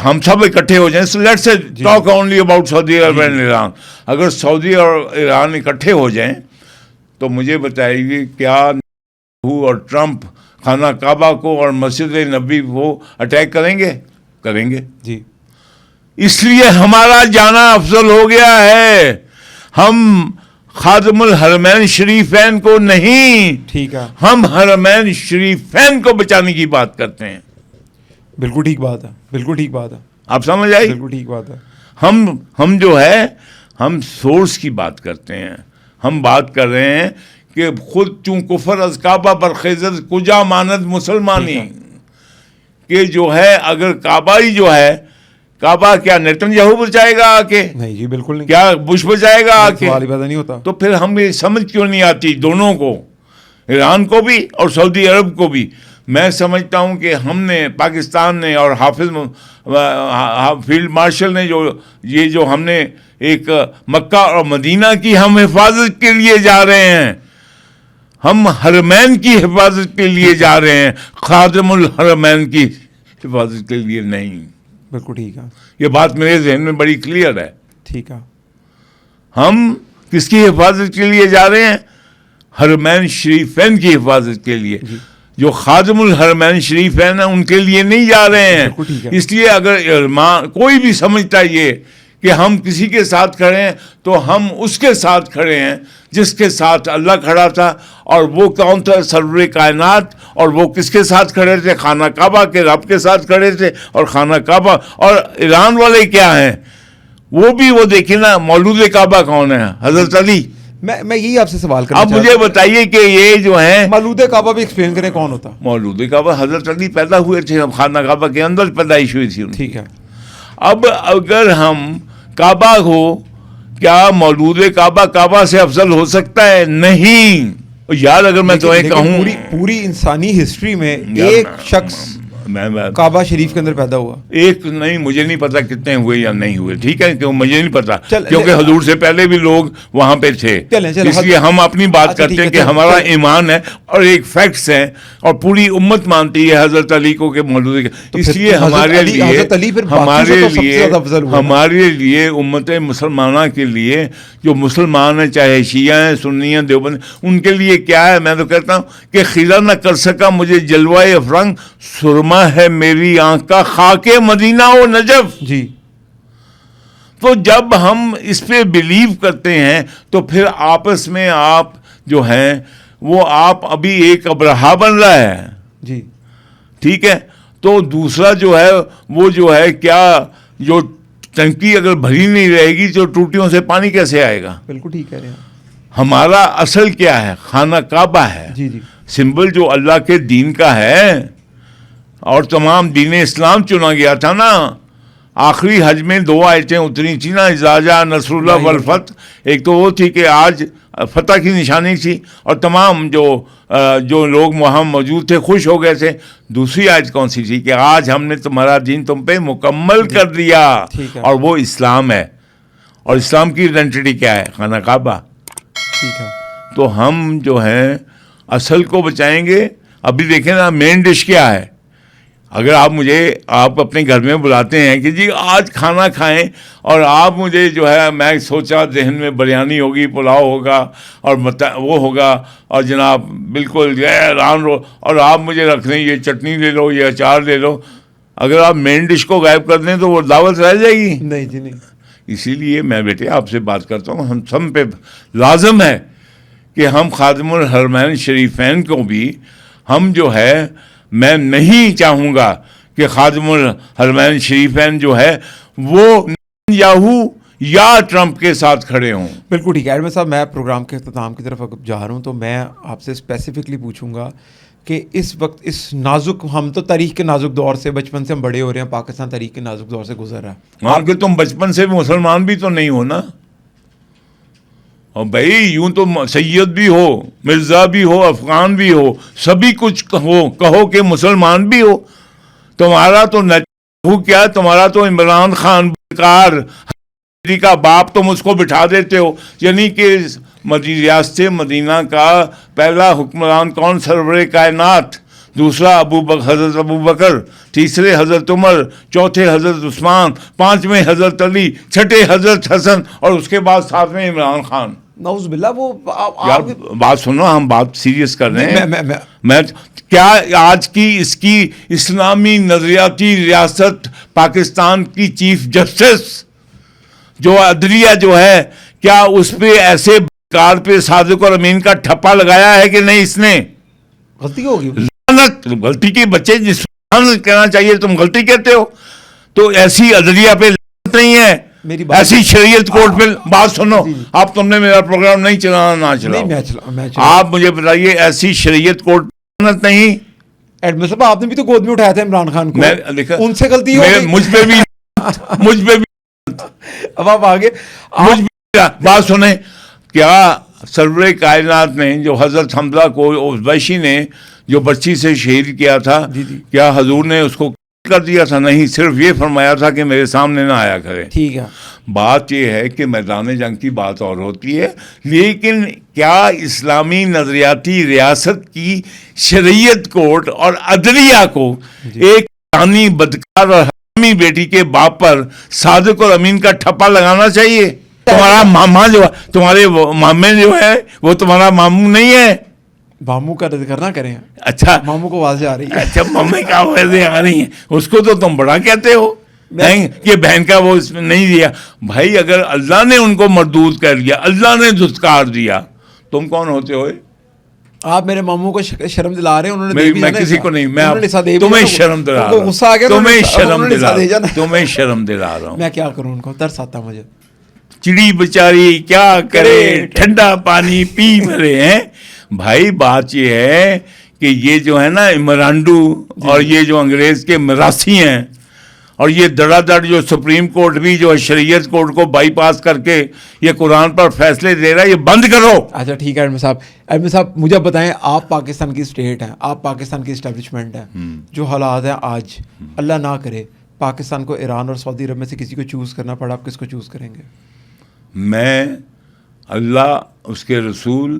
ہم سب اکٹھے ہو جائیں. Let's say talk only about Saudi Arab and Iran. اگر سعودی اور ایران اکٹھے ہو جائیں تو مجھے بتائیے کیا اور ٹرمپ خانہ کعبہ کو اور مسجد نبی کو اٹیک کریں گے؟ کریں گے. جی. اس لیے ہمارا جانا افضل ہو گیا ہے. ہم خادم الحرمین شریفین کو نہیں، ٹھیک ہے، ہم حرمین شریفین کو بچانے کی بات کرتے ہیں. بالکل ٹھیک بات ہے، بالکل ٹھیک بات ہے، آپ سمجھ آئی؟ بالکل ٹھیک بات ہے. ہم جو ہے ہم سورس کی بات کرتے ہیں. ہم بات کر رہے ہیں کہ خود چون کفر از کعبہ برخیزد کجا ماند مسلمانی، کہ جو ہے اگر کعبہ ہی جو ہے، کعبہ کیا نیتن یہو بچائے گا آ کے؟ نہیں جی بالکل نہیں. کیا بش بچائے گا آ کے؟ سوال ہی پیدا نہیں ہوتا. تو پھر ہمیں سمجھ کیوں نہیں آتی دونوں کو، ایران کو بھی اور سعودی عرب کو بھی؟ میں سمجھتا ہوں کہ ہم نے، پاکستان نے اور حافظ فیلڈ مارشل نے یہ جو ہم نے ایک مکہ اور مدینہ کی ہم حفاظت کے لیے جا رہے ہیں، ہم حرمین کی حفاظت کے لیے جا رہے ہیں، خادم الحرمین کی حفاظت کے لیے نہیں. بالکل ٹھیک ہے. یہ بات میرے ذہن میں بڑی کلیئر ہے. ٹھیک ہے. ہم کس کی حفاظت کے لیے جا رہے ہیں؟ حرمین شریفین کی حفاظت کے لیے. جو خادم الحرمین شریفین ہیں ان کے لیے نہیں جا رہے ہیں. اس لیے اگر کوئی بھی سمجھتا یہ کہ ہم کسی کے ساتھ کھڑے ہیں تو ہم اس کے ساتھ کھڑے ہیں جس کے ساتھ اللہ کھڑا تھا. اور وہ کون تھا؟ سرور کائنات. اور وہ کس کے ساتھ کھڑے تھے؟ خانہ کعبہ کے رب کے ساتھ کھڑے تھے. اور خانہ کعبہ اور ایران والے کیا ہیں وہ بھی وہ دیکھیں نا. مولود کعبہ کون ہے؟ حضرت علی. میں یہی آپ سے سوال کرنا اب مجھے بتائیے کہ یہ جو ہیں مولود کعبہ بھی ایکسپلین کریں کون ہوتا؟ مولود کعبہ حضرت علی پیدا ہوئے تھے. خانہ کعبہ کے اندر پیدائش ہوئی تھی. ٹھیک ہے. اب اگر ہم کعبہ ہو, کیا مولود کعبہ سے افضل ہو سکتا ہے؟ نہیں. یار اگر میں تمہیں کہوں پوری انسانی ہسٹری میں ایک شخص کعبہ شریف کے اندر پیدا ہوا, ایک نہیں, مجھے نہیں پتا کتنے ہوئے یا نہیں ہوئے. ٹھیک ہے, مجھے نہیں پتا کیونکہ حضور سے پہلے بھی لوگ وہاں پہ تھے. اس لیے ہم اپنی بات کرتے ہیں کہ ہمارا ایمان ہے اور ایک فیکٹس ہیں اور پوری امت مانتی ہے حضرت علی کو کہ مولود. اس لیے ہمارے لیے امت مسلمانہ کے لیے جو مسلمان ہیں, چاہے شیعہ ہیں, سنی ہیں, دیوبند, ان کے لیے کیا ہے؟ میں تو کہتا ہوں کہ خیرہ نہ کر سکا مجھے جلوہ افرنگ, سرما ہے میری آنکھ کا خاک مدینہ و نجف. جی. تو جب ہم اس پہ بلیو کرتے ہیں تو پھر آپس میں آپ جو ہیں وہ آپ ابھی ایک ابرہا بن رہا ہے. جی ٹھیک ہے. تو دوسرا جو ہے وہ جو ہے کیا, جو ٹنکی اگر بھری نہیں رہے گی تو ٹوٹیوں سے پانی کیسے آئے گا؟ بالکل ٹھیک کہہ رہے ہیں. ہمارا اصل کیا ہے؟ خانہ کعبہ ہے. جی جی. سمبل جو اللہ کے دین کا ہے اور تمام دین اسلام چنا گیا تھا نا. آخری حج میں 2 آیتیں اتری تھی نا, اذا جاء نصر اللہ والفتح. ایک تو وہ تھی کہ آج فتح کی نشانی تھی اور تمام جو لوگ وہاں موجود تھے خوش ہو گئے تھے. دوسری آیت کون سی تھی؟ کہ آج ہم نے تمہارا دین تم پہ مکمل کر دیا, اور وہ اسلام ہے. اور اسلام کی آئیڈینٹی کیا ہے؟ خانہ کعبہ. ٹھیک ہے. تو ہم جو ہیں اصل کو بچائیں گے. ابھی دیکھیں نا مین ڈش کیا ہے. اگر آپ اپنے گھر میں بلاتے ہیں کہ جی آج کھانا کھائیں, اور آپ مجھے جو ہے, میں سوچا ذہن میں بریانی ہوگی, پلاؤ ہوگا اور وہ ہوگا, اور جناب بالکل ران رو, اور آپ مجھے رکھ دیں یہ چٹنی لے لو, یہ اچار لے لو. اگر آپ مین ڈش کو غائب کر دیں تو وہ دعوت رہ جائے گی. نہیں جی نہیں. اسی لیے میں بیٹے آپ سے بات کرتا ہوں, ہم سب پہ لازم ہے کہ ہم خادم الحرمین شریفین کو بھی ہم جو ہے, میں نہیں چاہوں گا کہ خادم الحرمین شریفین جو ہے وہ یاہو یا ٹرمپ کے ساتھ کھڑے ہوں. بالکل ٹھیک ہے. ایڈمن صاحب, میں پروگرام کے اختتام کی طرف جا رہا ہوں, تو میں آپ سے اسپیسیفکلی پوچھوں گا کہ اس وقت اس نازک, ہم تو تاریخ کے نازک دور سے بچپن سے ہم بڑے ہو رہے ہیں, پاکستان تاریخ کے نازک دور سے گزر رہا ہے. ہاں کہ تم بچپن سے مسلمان بھی تو نہیں ہو نا. اور بھائی یوں تو سید بھی ہو, مرزا بھی ہو, افغان بھی ہو, سبھی کچھ کہو کہ مسلمان بھی ہو. تمہارا تو کیا, تمہارا تو عمران خان بیکار کا باپ, تم اس کو بٹھا دیتے ہو. یعنی کہ ریاست مدینہ کا پہلا حکمران کون؟ سرور کائنات. دوسرا حضرت ابو بکر, تیسرے حضرت عمر, چوتھے حضرت عثمان, پانچویں حضرت علی, چھٹے حضرت حسن, اور اس کے بعد ساتویں عمران خان. نعوذ باللہ. وہ یار بات سنو, ہم بات سیریس کر رہے ہیں. میں کیا آج کی اس کی اسلامی نظریاتی ریاست پاکستان کی چیف جسٹس جو عدلیہ جو ہے, کیا اس پہ ایسے کار پہ صادق اور امین کا ٹھپا لگایا ہے کہ نہیں؟ اس نے غلطی ہوگی. غلطی کے بچے جس کہنا چاہیے تم غلطی کہتے ہو. تو ایسی عدلیہ پہ نہیں ہے, ایسی شریعت کورٹ پہ. بات سنو, آپ تم نے میرا پروگرام نہیں چلانا, نہ چلاؤ. آپ مجھے بتائیے, ایسی شریعت کورٹ پہ نہیں. ایڈمن صاحب, آپ نے بھی تو گود میں اٹھایا تھا عمران خان کو, ان سے غلطی ہوگی. مجھ پہ بھی اب آپ آگے بات سنیں. کیا سرور کائنات نے جو حضرت حمزہ کو اس وحشی نے جو بچی سے شہید کیا تھا, کیا حضور نے اس کو کر دیا تھا؟ نہیں, صرف یہ فرمایا تھا کہ میرے سامنے نہ آیا کرے. ٹھیک ہے. بات یہ ہے کہ میدان جنگ کی بات اور ہوتی ہے, لیکن کیا اسلامی نظریاتی ریاست کی شریعت کورٹ اور عدلیہ کو ایک پرانی بدکار اور حرامی بیٹی کے باپ پر صادق اور امین کا ٹھپا لگانا چاہیے؟ تمہارا ماما جو تمہارے مامے جو ہے وہ تمہارا ماموں نہیں ہے. ماموں کا ذکر نہ کریں. اچھا, ماموں کو واضح آ رہی ہے. اچھا, مامے کا واضح آ رہی ہیں, اس کو تو تم بڑا کہتے ہو. کہ بہن کا وہ اس میں نہیں دیا. بھائی اگر اللہ نے ان کو مردود کر دیا, اللہ نے دھتکار دیا, تم کون ہوتے ہوئے؟ آپ میرے ماموں کو شرم دلا رہے ہیں. انہوں نے میں کسی کو نہیں, میں تمہیں شرم دلا رہا ہوں, تمہیں شرم دلا رہا ہوں. میں کیا کروں, ان کو ترس آتا مجھے. چڑی بیچاری کیا کرے, ٹھنڈا پانی پی مرے ہیں. بھائی بات یہ ہے کہ یہ جو ہے نا امرانڈو اور یہ جو انگریز کے مراسی ہیں, اور یہ دڑا دڑ جو سپریم کورٹ بھی جو شریعت کورٹ کو بائی پاس کر کے یہ قرآن پر فیصلے دے رہا ہے, یہ بند کرو. اچھا ٹھیک ہے ایڈمن صاحب مجھے بتائیں, آپ پاکستان کی اسٹیٹ ہیں, آپ پاکستان کی اسٹیبلشمنٹ ہے, جو حالات ہیں آج, اللہ نہ کرے پاکستان کو ایران اور سعودی عرب میں سے کسی کو چوز کرنا پڑا, آپ کس کو چوز کریں گے؟ میں اللہ, اس کے رسول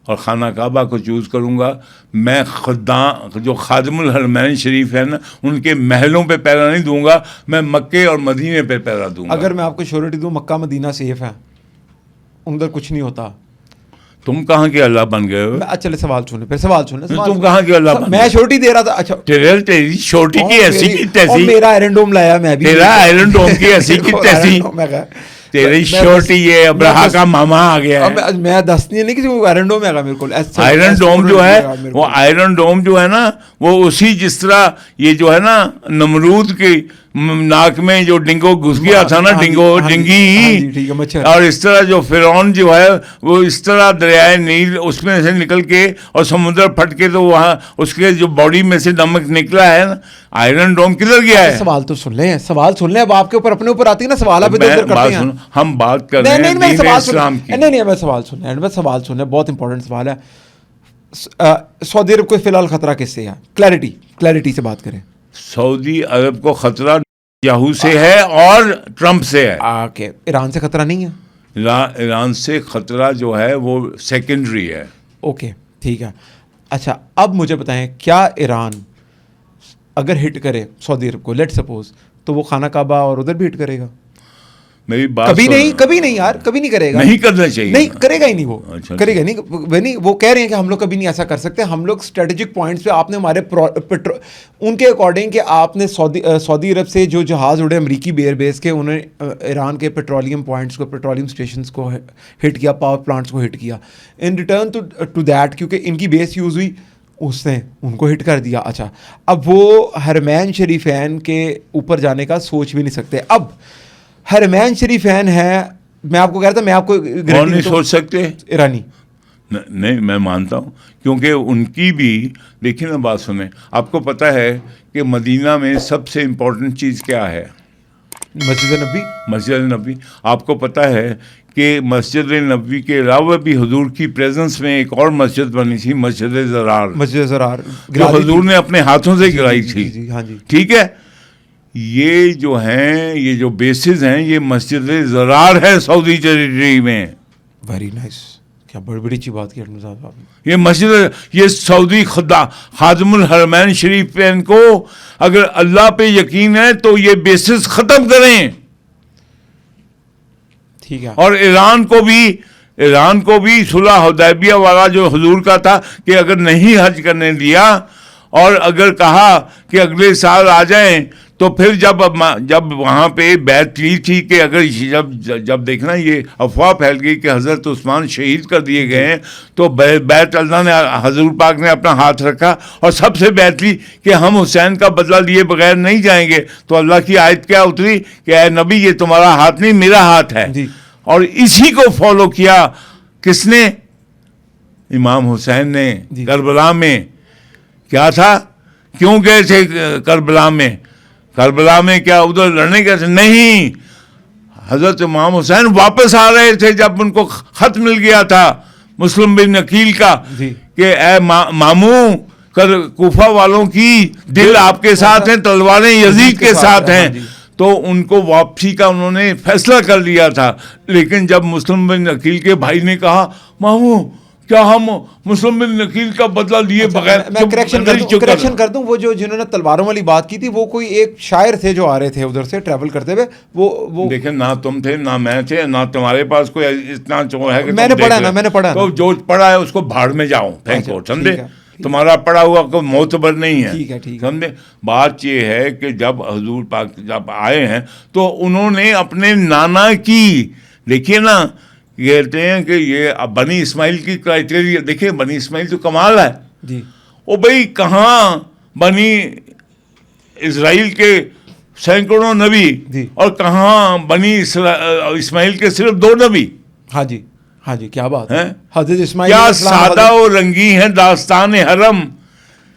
اور خانہ کعبہ کو چوز کروں گا. میں جو خادم الحرمین شریف ہے نا, ان کے محلوں پہ پیرا نہیں دوں گا, میں مکے اور مدینے پہ پیرا دوں گا. اگر میں آپ کو شیورٹی دوں مکہ مدینہ سیف ہے, اندر کچھ نہیں ہوتا. تم کہاں کے اللہ بن گئے ہو؟ چلے سوال سنیں, پھر سوال سنیں. تم کہاں کے اللہ بن گئے؟ میں شیورٹی دے رہا تھا. اچھا تیری شیورٹی کی ایسی کی تیسی, میرا آئرن ڈوم لایا میں بھی, تیرا آئرن ڈوم کی ایسی کی تیسی, تیری شیورٹی یہ ابراہا کا ماما آ گیا ہے. میں دستی نہیں کہ آئرن ڈوم ہے میرے کو. آئرن ڈوم جو ہے وہ آئرن ڈوم جو ہے نا, وہ اسی جس طرح یہ جو ہے نا نمرود کی ناک میں جو ڈنگو گھس گیا تھا نا, ڈنگی, اور اس طرح جو فرعون جو ہے وہ اس طرح دریائے نیل اس میں سے نکل کے اور سمندر پھٹ کے تو وہاں اس کے جو باڈی میں سے نمک نکلا ہے نا. آئرن ڈوم کدھر گیا ہے؟ سوال تو سن لیں, سوال سن لیں. اب آپ کے اوپر اپنے اوپر آتی ہے نا سوال, آپ ادھر کرتے ہیں. ہم بات کر رہے ہیں دین اسلام کی. نہیں میں سوال سن لیں, بہت امپورٹنٹ سوال ہے. سعودی عرب کو فی الحال خطرہ کس سے ہے؟ کلیئرٹی سے بات کریں. سعودی عرب کو خطرہ یہو سے ہے اور ٹرمپ سے ہے. ایران سے خطرہ نہیں ہے؟ ایران سے خطرہ جو ہے وہ سیکنڈری ہے. اوکے ٹھیک ہے. اچھا اب مجھے بتائیں, کیا ایران اگر ہٹ کرے سعودی عرب کو, لیٹ سپوز, تو وہ خانہ کعبہ اور ادھر بھی ہٹ کرے گا؟ میری بات کبھی نہیں یار, کبھی نہیں کرے گا. نہیں کرنا چاہیے, نہیں کرے گا ہی نہیں, وہ کرے گا نہیں. وہ کہہ رہے ہیں کہ ہم لوگ کبھی نہیں ایسا کر سکتے. ہم لوگ اسٹریٹجک پوائنٹس پہ آپ نے ہمارے ان کے اکارڈنگ کہ آپ نے سعودی عرب سے جو جہاز اڑے امریکی بیئر بیس کے, انہوں نے ایران کے پیٹرولیم پوائنٹس کو, پیٹرولیم اسٹیشنس کو ہٹ کیا, پاور پلانٹس کو ہٹ کیا. ان ریٹرن ٹو دیٹ, کیونکہ ان کی بیس یوز ہوئی, اس نے ان کو ہٹ کر دیا. اچھا اب وہ حرمین شریفین کے اوپر جانے کا سوچ بھی نہیں سکتے. اب حرمین شریفین ہے, میں آپ کو کہہ رہا تھا, میں آپ کو نہیں سوچ سکتے ایرانی. نہیں میں مانتا ہوں, کیونکہ ان کی بھی دیکھیں نا, بات سنیں. آپ کو پتہ ہے کہ مدینہ میں سب سے امپورٹنٹ چیز کیا ہے؟ مسجد نبوی. آپ کو پتہ ہے کہ مسجد نبوی کے علاوہ بھی حضور کی پریزنس میں ایک اور مسجد بنی تھی, مسجد زرار, جو حضور نے اپنے ہاتھوں سے گرائی تھی. ٹھیک ہے, یہ جو ہیں, یہ جو بیسز ہیں, یہ مسجد زرار ہے سعودی ٹیریٹری میں. ویری نائس, کیا بڑی اچھی بات کی صاحب. یہ مسجد, یہ سعودی خادم الحرمین شریف پہ ان کو اگر اللہ پہ یقین ہے تو یہ بیسز ختم کریں. ٹھیک ہے. اور ایران کو بھی صلح حدیبیہ والا جو حضور کا تھا کہ اگر نہیں حج کرنے دیا اور اگر کہا کہ اگلے سال آ جائیں, تو پھر جب وہاں پہ بیعت لی تھی کہ اگر جب دیکھنا یہ افواہ پھیل گئی کہ حضرت عثمان شہید کر دیے گئے ہیں, تو بیعت اللہ نے, حضور پاک نے اپنا ہاتھ رکھا اور سب سے بیعت لی کہ ہم حسین کا بدلہ لیے بغیر نہیں جائیں گے. تو اللہ کی آیت کیا اتری کہ اے نبی یہ تمہارا ہاتھ نہیں میرا ہاتھ ہے. اور اسی کو فالو کیا کس نے؟ امام حسین نے. کربلا میں کیا تھا, کیوں گئے تھے کربلا میں کیا ادھر لڑنے گئے تھے؟ نہیں, حضرت امام حسین واپس آ رہے تھے جب ان کو خط مل گیا تھا مسلم بن عقیل کا کہ اے ماموں, کوفہ والوں کی دل آپ کے ساتھ ہیں, تلواریں یزید کے ساتھ ہیں. تو ان کو واپسی کا انہوں نے فیصلہ کر لیا تھا. لیکن جب مسلم بن عقیل کے بھائی نے کہا ماموں کیا ہم مسلم بن عقیل کا بدلہ لیے بغیر, میں کریکشن کر دوں, وہ جو جنہوں نے تلواروں والی بات کی تھی وہ کوئی ایک شاعر تھے جو آ رہے تھے ادھر سے ٹریول کرتے ہوئے. وہ دیکھیں, نہ تم تھے نہ میں تھے, نہ تمہارے پاس کوئی اتنا جو ہے کہ میں نے پڑھا, تو جو پڑھا ہے اس کو بھاڑ میں جاؤ پھینکو, سمجھے. تمہارا پڑھا ہوا کوئی معتبر نہیں ہے. ٹھیک ہے سمجھے. بات یہ ہے کہ جب حضور پاک جب آئے ہیں تو انہوں نے اپنے نانا کی, دیکھیے نا, کہتے ہیں کہ یہ بنی اسماعیل کی کرائٹیریا دیکھیں, بنی اسماعیل تو کمال ہے جی. وہ بھائی کہاں بنی اسرائیل کے سینکڑوں نبی جی. اور کہاں بنی اسماعیل کے صرف 2 نبی. ہاں جی, ہاں جی, کیا بات ہے. حضرت اسماعیل کیا سادہ و رنگی ہے داستان حرم,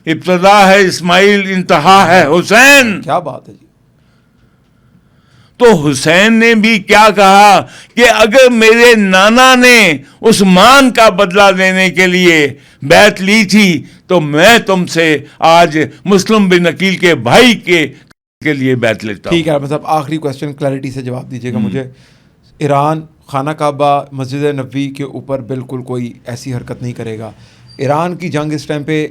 ابتدا ہے اسماعیل انتہا ہے حسین. کیا بات ہے جی. تو حسین نے بھی کیا کہا کہ اگر میرے نانا نے عثمان کا بدلہ لینے کے لیے بیعت لی تھی تو میں تم سے آج مسلم بن عقیل کے بھائی کے لیے بیعت لیتا ہوں. ٹھیک ہے, مطلب آخری کویسچن کلیئرٹی سے جواب دیجیے گا مجھے. ایران خانہ کعبہ مسجد نبوی کے اوپر بالکل کوئی ایسی حرکت نہیں کرے گا. ایران کی جنگ اس ٹائم پہ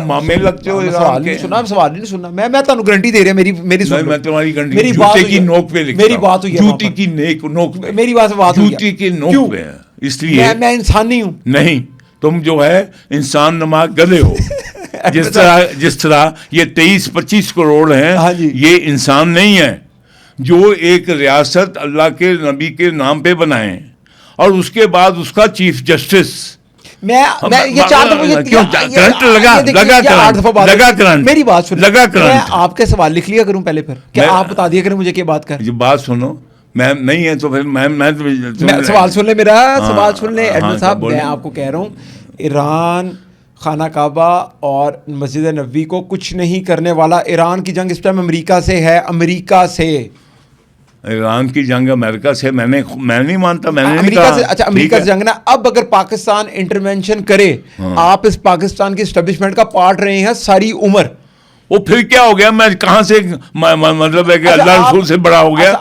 مامے لگتے ہو. سوال نہیں سنا, سوال نہیں سننا, میں تمہیں گارنٹی دے رہا, میری سن, میں تمہاری میری بات کی نوک پہ میری بات ہوئی ہے, جوتی کی نوک پہ, میری بات ہوئی ہے, جوتی کی نوک پہ. اس لیے میں انسان نہیں ہوں. نہیں, تم جو ہے انسان نما گدھے ہو. جس طرح یہ 23-25 کروڑ ہیں, یہ انسان نہیں ہے جو ایک ریاست اللہ کے نبی کے نام پہ بنائیں اور اس کے بعد اس کا چیف جسٹس. میں یہ 4 دفعہ میری بات سن, میں آپ کے سوال لکھ لیا کروں پہلے, پھر کیا آپ بتا دیا کریں مجھے کیا بات کر. بات سنو, میں نہیں ہے تو پھر میں سوال سن لیں, میرا سوال سن لیں ایڈمن صاحب. میں آپ کو کہہ رہا ہوں, ایران خانہ کعبہ اور مسجد نبوی کو کچھ نہیں کرنے والا. ایران کی جنگ اس ٹائم امریکہ سے ہے, امریکہ سے. ایران کی جنگ امریکہ سے میں نہیں مانتا, میں نے امریکہ سے. اچھا, امریکہ سے جنگ نا. اب اگر پاکستان انٹرونشن کرے, آپ اس پاکستان کی اسٹیبلشمنٹ کا پارٹ رہے ہیں ساری عمر, وہ پھر کیا ہو گیا؟ میں کہاں سے مطلب ہے کہ اللہ رسول سے بڑا ہو گیا.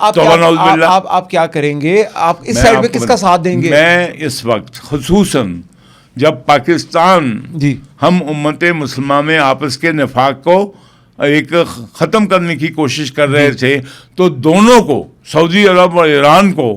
آپ کیا کریں گے؟ آپ اس سائڈ پہ کس کا ساتھ دیں گے؟ میں اس وقت خصوصاً جب پاکستان ہم امت مسلمہ میں آپس کے نفاق کو ایک ختم کرنے کی کوشش کر رہے تھے, تو دونوں کو, سعودی عرب اور ایران کو,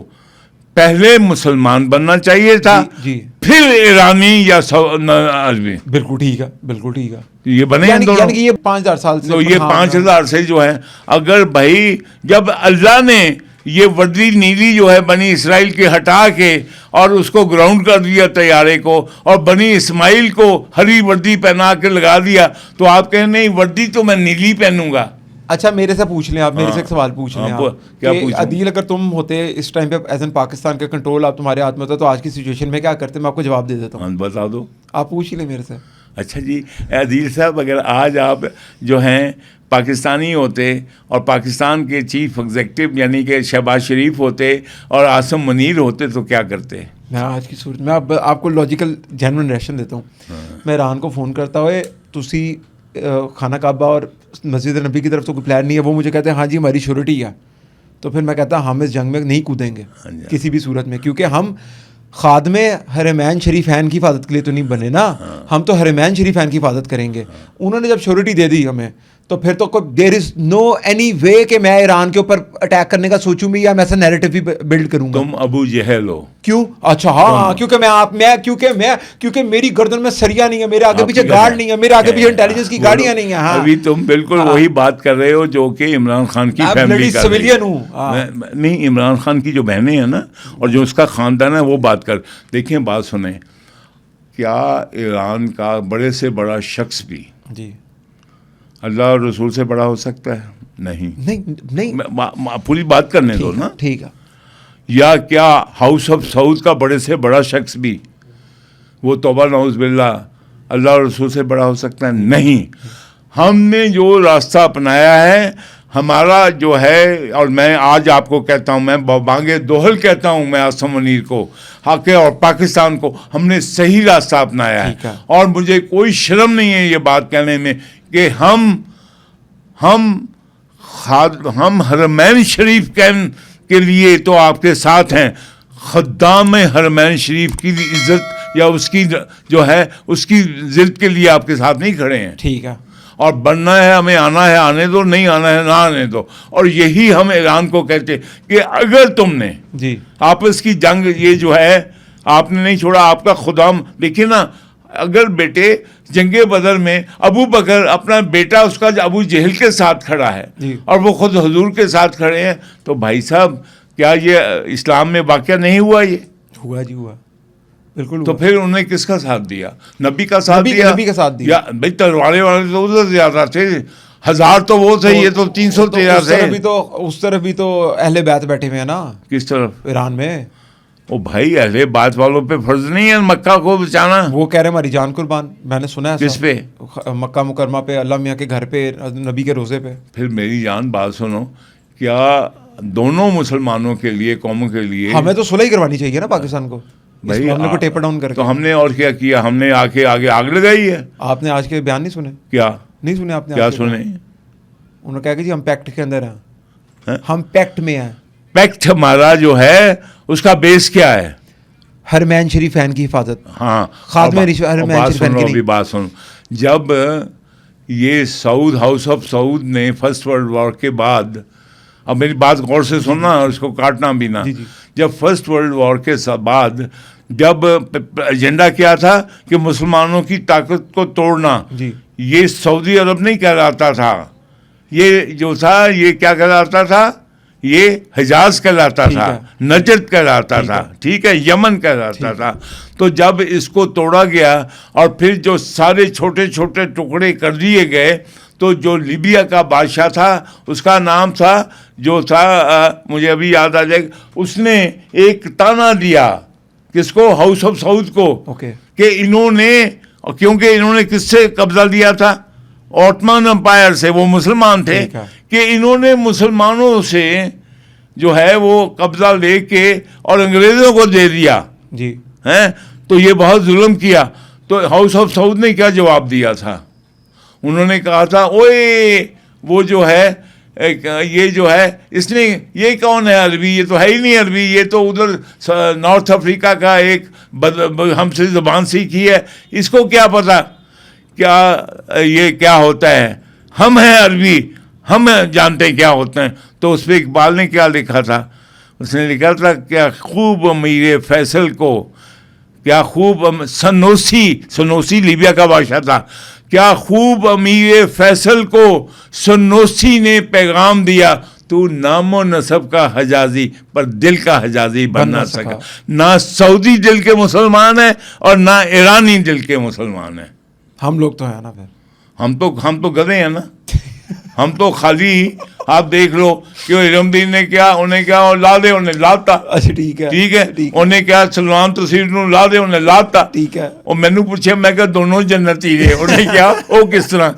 پہلے مسلمان بننا چاہیے تھا, پھر ایرانی یا عربی. بالکل ٹھیک ہے, بالکل ٹھیک ہے. یہ بنے ہیں دونوں. یعنی یہ 5000 سال سے, یہ 5000 سے جو ہے, اگر بھائی جب اللہ نے یہ وردی نیلی جو ہے بنی اسرائیل کی ہٹا کے اور اس کو گراؤنڈ کر دیا طیارے کو, اور بنی اسماعیل کو ہری وردی پہنا کے لگا دیا, تو آپ کہیں نہیں وردی تو میں نیلی پہنوں گا. اچھا, میرے سے پوچھ لیں آپ, میرے سے ایک سوال پوچھ لیں آپ کہ عدیل اگر تم ہوتے اس ٹائم پہ ایز این پاکستان کا کنٹرول آپ تمہارے ہاتھ میں ہوتا تو آج کی سچویشن میں کیا کرتے؟ میں آپ کو جواب دے دیتا ہوں. بتا دو, آپ پوچھ ہی لیں میرے سے. اچھا جی عدیل صاحب, اگر آج آپ جو ہیں پاکستانی ہوتے اور پاکستان کے چیف ایگزیکٹو یعنی کہ شہباز شریف ہوتے اور عاصم منیر ہوتے تو کیا کرتے؟ میں آج کی صورت میں آپ کو لاجیکل جینوئن ریشن دیتا ہوں. میں ایران کو فون کرتا ہوئے, تسی خانہ کعبہ اور مسجد نبی کی طرف تو کوئی پلان نہیں ہے. وہ مجھے کہتے ہیں ہاں جی ہماری شیورٹی ہے. تو پھر میں کہتا ہوں ہم اس جنگ میں نہیں کودیں گے کسی بھی صورت میں, کیونکہ ہم خادم حرمین شریفین کی حفاظت کے لیے تو نہیں بنے نا, ہم تو حرمین شریفین کی حفاظت کریں گے. انہوں نے جب شیورٹی دے دی ہمیں, تو پھر تو دیر از نو اینی وے کہ میں ایران کے اوپر اٹیک کرنے کا سوچوں بھی یا میں ایسا نیریٹو بھی بلڈ کروں گا. تم ابو جہل ہو. کیوں؟ اچھا ہاں, کیونکہ میری گردن میں سریا نہیں ہے, میرے آگے پیچھے گارڈ نہیں ہے, میرے آگے پیچھے انٹیلیجنس کی گاڑیاں نہیں ہیں. ابھی تم بالکل وہی بات کر رہے ہو جو کہ عمران خان کی فیملی کر رہی ہے. نہیں, عمران خان کی جو بہنیں ہیں نا اور جو اس کا خاندان ہے وہ بات کر. دیکھیں بات سنیں, کیا ایران کا بڑے سے بڑا شخص بھی جی اللہ اور رسول سے بڑا ہو سکتا ہے؟ نہیں, پوری بات کرنے دو نا. ٹھیک ہے. یا کیا ہاؤس آف سعود کا بڑے سے بڑا شخص بھی وہ توبہ نعوذ باللہ اللہ اور رسول سے بڑا ہو سکتا ہے؟ نہیں. ہم نے جو راستہ اپنایا ہے ہمارا جو ہے, اور میں آج آپ کو کہتا ہوں, میں بانگے دوہل کہتا ہوں میں عاصم منیر کو, حق اور پاکستان کو, ہم نے صحیح راستہ اپنایا ہے. اور مجھے کوئی شرم نہیں ہے یہ بات کہنے میں کہ ہم حرمین شریف کے لیے تو آپ کے ساتھ ہیں, خدام حرمین شریف کی عزت یا اس کی جو ہے اس کی ضد کے لیے آپ کے ساتھ نہیں کھڑے ہیں. ٹھیک ہے. اور بننا ہے ہمیں, آنا ہے آنے دو, نہیں آنا ہے نہ آنے دو. اور یہی ہم ایران کو کہتے کہ اگر تم نے آپس کی جنگ یہ جو ہے آپ نے نہیں چھوڑا, آپ کا خدام دیکھیے نا, اگر بیٹے جنگ بدر میں ابو بکر اپنا بیٹا اس کا ابو جہل کے ساتھ کھڑا ہے جی. اور وہ خود حضور کے ساتھ کھڑے ہیں, تو بھائی صاحب کیا یہ اسلام میں واقعہ نہیں ہوا؟ یہ ہوا جی, ہوا بالکل. تو پھر انہوں نے کس کا ساتھ دیا؟ نبی کا ساتھ دیا. نبی کا ساتھ دیا. یا بھائی تلوارے والے تو ادھر زیادہ تھے, 1000 تو وہ تھے, یہ تو 313 تھے. اس طرف بھی تو اہل بیت بیٹھے ہوئے ہیں نا. کس طرف؟ ایران میں. او بھائی اہل بیت والوں پہ فرض نہیں ہے مکہ کو بچانا؟ وہ کہہ رہے ہیں ہماری جان قربان. میں نے سنا ہے. کس پہ؟ مکہ مکرمہ پہ, اللہ میاں کے گھر پہ, نبی کے روزے پہ. پھر میری جان بات سنو, کیا دونوں مسلمانوں کے لیے, قوموں کے لیے ہمیں تو صلح ہی کروانی چاہیے نا پاکستان کو. بھائی ہم نے کو ٹیپر ڈاؤن کر کے. تو ہم نے اور کیا کیا؟ ہم نے آگے آگ لگائی ہے. آپ نے آج کے بیان نہیں سنے؟ کیا نہیں سنے آپ نے؟ کیا سنے؟ انہوں نے کہا کہ جی ہم پیکٹ کے اندر ہیں, ہم پیکٹ میں ہیں. پیکٹ ہمارا جو ہے اس کا بیس کیا ہے؟ حرمین شریفین کی حفاظت. ہاں, خادم حرمین شریفین کی نہیں. بات سنو, جب یہ سعود ہاؤس آف سعود نے فرسٹ ورلڈ وار کے بعد, اب میری بات غور سے سننا اور اس کو کاٹنا بھی نہ, جب فرسٹ ورلڈ وار کے بعد جب ایجنڈا کیا تھا کہ مسلمانوں کی طاقت کو توڑنا, یہ سعودی عرب نہیں کہلاتا تھا, یہ جو تھا یہ کیا کہلاتا تھا؟ یہ حجاز کہلاتا تھا, نجد کہلاتا تھا, ٹھیک ہے, یمن کہلاتا تھا. تو جب اس کو توڑا گیا اور پھر جو سارے چھوٹے چھوٹے ٹکڑے کر دیے گئے, تو جو لیبیا کا بادشاہ تھا اس کا نام تھا, جو تھا مجھے ابھی یاد آ جائے گا, اس نے ایک تانا دیا کس کو؟ ہاؤس آف سعود کو, کہ انہوں نے, کیونکہ انہوں نے کس سے قبضہ لیا تھا؟ اوٹمن امپائر سے. وہ مسلمان تھے کہ انہوں نے مسلمانوں سے جو ہے وہ قبضہ لے کے اور انگریزوں کو دے دیا جی, تو یہ بہت ظلم کیا. تو ہاؤس آف سعود نے کیا جواب دیا تھا؟ انہوں نے کہا تھا اوئے وہ جو ہے یہ جو ہے اس نے, یہ کون ہے عربی؟ یہ تو ہے ہی نہیں عربی, یہ تو ادھر نارتھ افریقہ کا ایک ہم سے زبان سیکھی ہے, اس کو کیا پتا کیا یہ کیا ہوتا ہے؟ ہم ہیں عربی, ہم جانتے ہیں کیا ہوتے ہیں. تو اس پہ اقبال نے کیا لکھا تھا؟ اس نے لکھا تھا کیا خوب امیر فیصل کو, کیا خوب سنوسی لیبیا کا بادشاہ تھا, کیا خوب امیر فیصل کو سنوسی نے پیغام دیا, تو نام و نسب کا حجازی پر دل کا حجازی بن نہ سکا. نہ سعودی دل کے مسلمان ہیں اور نہ ایرانی دل کے مسلمان ہیں. ہم لوگ تو ہیں نا, پھر ہم تو گدھے ہیں نا. ہم تو خالی آپ دیکھ لو کہ علم الدین نے کیا, انہیں کیا لا دے انہیں لاتا. اچھا ٹھیک ہے, انہیں کیا سلمان تصویر نو لا دے انہیں لاتا. ٹھیک ہے. اور مینو پوچھے, میں کہ دونوں جنتی رہے. انہیں کیا وہ کس طرح؟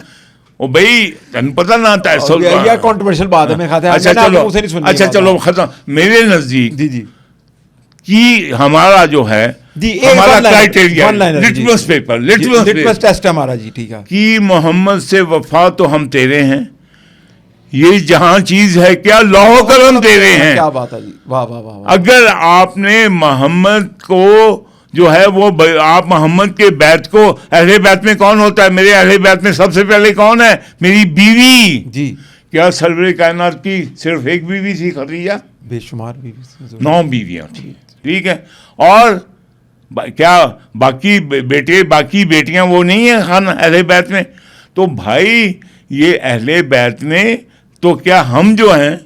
وہ بھائی تمہیں پتہ نہ تھا. کنٹروورشل بات ہے, میں کہتا ہوں. اچھا چلو ختم. میرے نزدیک جی کہ ہمارا جو ہے ہمارا criteria litmus paper, litmus test ہمارا جی, ٹھیک ہے, کہ محمد سے وفا تو ہم تیرے ہیں, یہ جہاں چیز ہے کیا لوح قلم تیرے ہیں. کیا بات ہے جی, واہ واہ واہ. اگر آپ نے محمد کو جو ہے وہ, آپ محمد کے بیت کو, اہل بیت میں کون ہوتا ہے؟ میرے اہل بیت میں سب سے پہلے کون ہے؟ میری بیوی جی. کیا سرور کائنات کی صرف ایک بیوی تھی خدیجہ؟ بے شمار بیوی, 9 بیویاں تھیں, ٹھیک ہے. اور کیا باقی بیٹے باقی بیٹیاں وہ نہیں ہیں خان اہل بیت میں؟ تو بھائی یہ اہل بیت میں تو کیا ہم جو ہیں,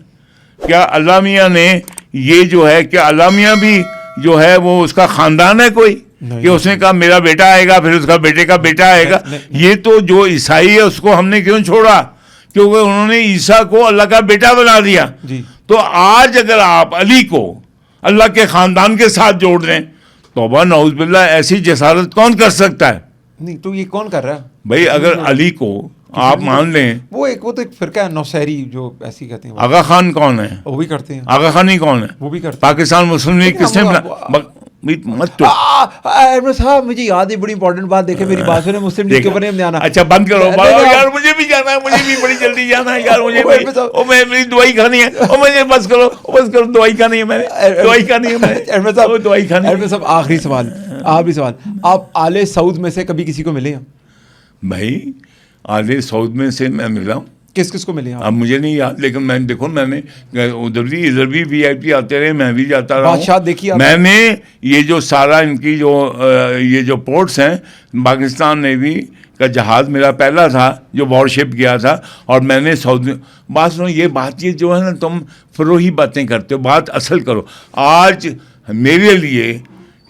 کیا اللہ میاں نے یہ جو ہے, کیا اللہ میاں بھی جو ہے وہ اس کا خاندان ہے کوئی کہ اس نے کہا میرا بیٹا آئے گا پھر اس کا بیٹے کا بیٹا آئے گا؟ یہ تو جو عیسائی ہے اس کو ہم نے کیوں چھوڑا؟ کیونکہ انہوں نے عیسیٰ کو اللہ کا بیٹا بنا دیا. تو آج اگر آپ علی کو اللہ کے خاندان کے ساتھ جوڑ دیں, توبہ نعوذ باللہ, ایسی جسارت کون کر سکتا ہے؟ نہیں تو یہ کون کر رہا ہے بھائی؟ اگر علی کو آپ مان لیں, وہ ایک فرقہ ہے نوسیری جو ایسی کہتے ہیں. آغا خان کون ہے؟ وہ بھی کرتے ہیں. آغا خان ہی کون ہے؟ وہ بھی کرتے ہیں. پاکستان مسلم لیگ کس نے صاحب مجھے یاد ہے بڑی امپورٹنٹ بات, دیکھیں میری بات سنیں, مسلم لیگ کے اوپر نہیں آنا. اچھا بند کرو یار, مجھے بھی جانا ہے, مجھے بھی بڑی جلدی جانا ہے یار, مجھے بھی میری دوائی کھانی ہے. مجھے بس کرو دوائی کھانی ہے, میں نے دوائی کھانی ہے, دوائی کھانی ہے. صاحب آخری سوال, آپ آل سعود میں سے کبھی کسی کو ملے ہیں؟ بھائی آل سعود میں سے میں ملا ہوں. کس کس کو ملے ہیں؟ اب مجھے نہیں یاد, لیکن میں دیکھو میں نے ادھر بھی VIP آتے رہے, میں بھی جاتا رہا بادشاہ دیکھیے. میں نے یہ جو سارا ان کی جو یہ جو پورٹس ہیں پاکستان نے بھی کا جہاز میرا پہلا تھا جو وار شپ گیا تھا, اور میں نے سعودی بات سنو, یہ بات چیت جو ہے نا, تم فروہی باتیں کرتے ہو, بات اصل کرو. آج میرے لیے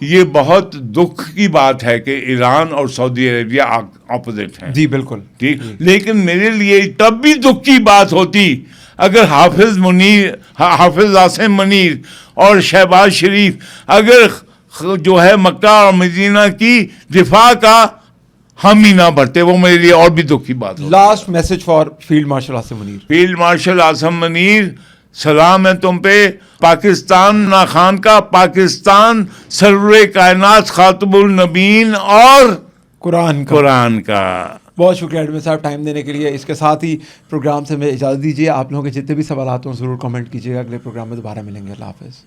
یہ بہت دکھ کی بات ہے کہ ایران اور سعودی عربیہ اپوزٹ ہیں. جی بالکل ٹھیک, لیکن میرے لیے تب بھی دکھ کی بات ہوتی اگر حافظ عاصم منیر اور شہباز شریف اگر جو ہے مکہ اور مدینہ کی دفاع کا ہم ہی نہ بھرتے, وہ میرے لیے اور بھی دکھ کی بات ہوتی. Last message for field marshal Asim Munir. Field marshal Asim Munir, سلام ہے تم پہ. پاکستان خان کا, پاکستان سرور کائنات خاتم النبیین اور قرآن کا. بہت شکریہ ایڈمن صاحب ٹائم دینے کے لیے. اس کے ساتھ ہی پروگرام سے میں اجازت دیجیے. آپ لوگوں کے جتنے بھی سوالات ہوں ضرور کمنٹ کیجیے گا. اگلے پروگرام میں دوبارہ ملیں گے. اللہ حافظ.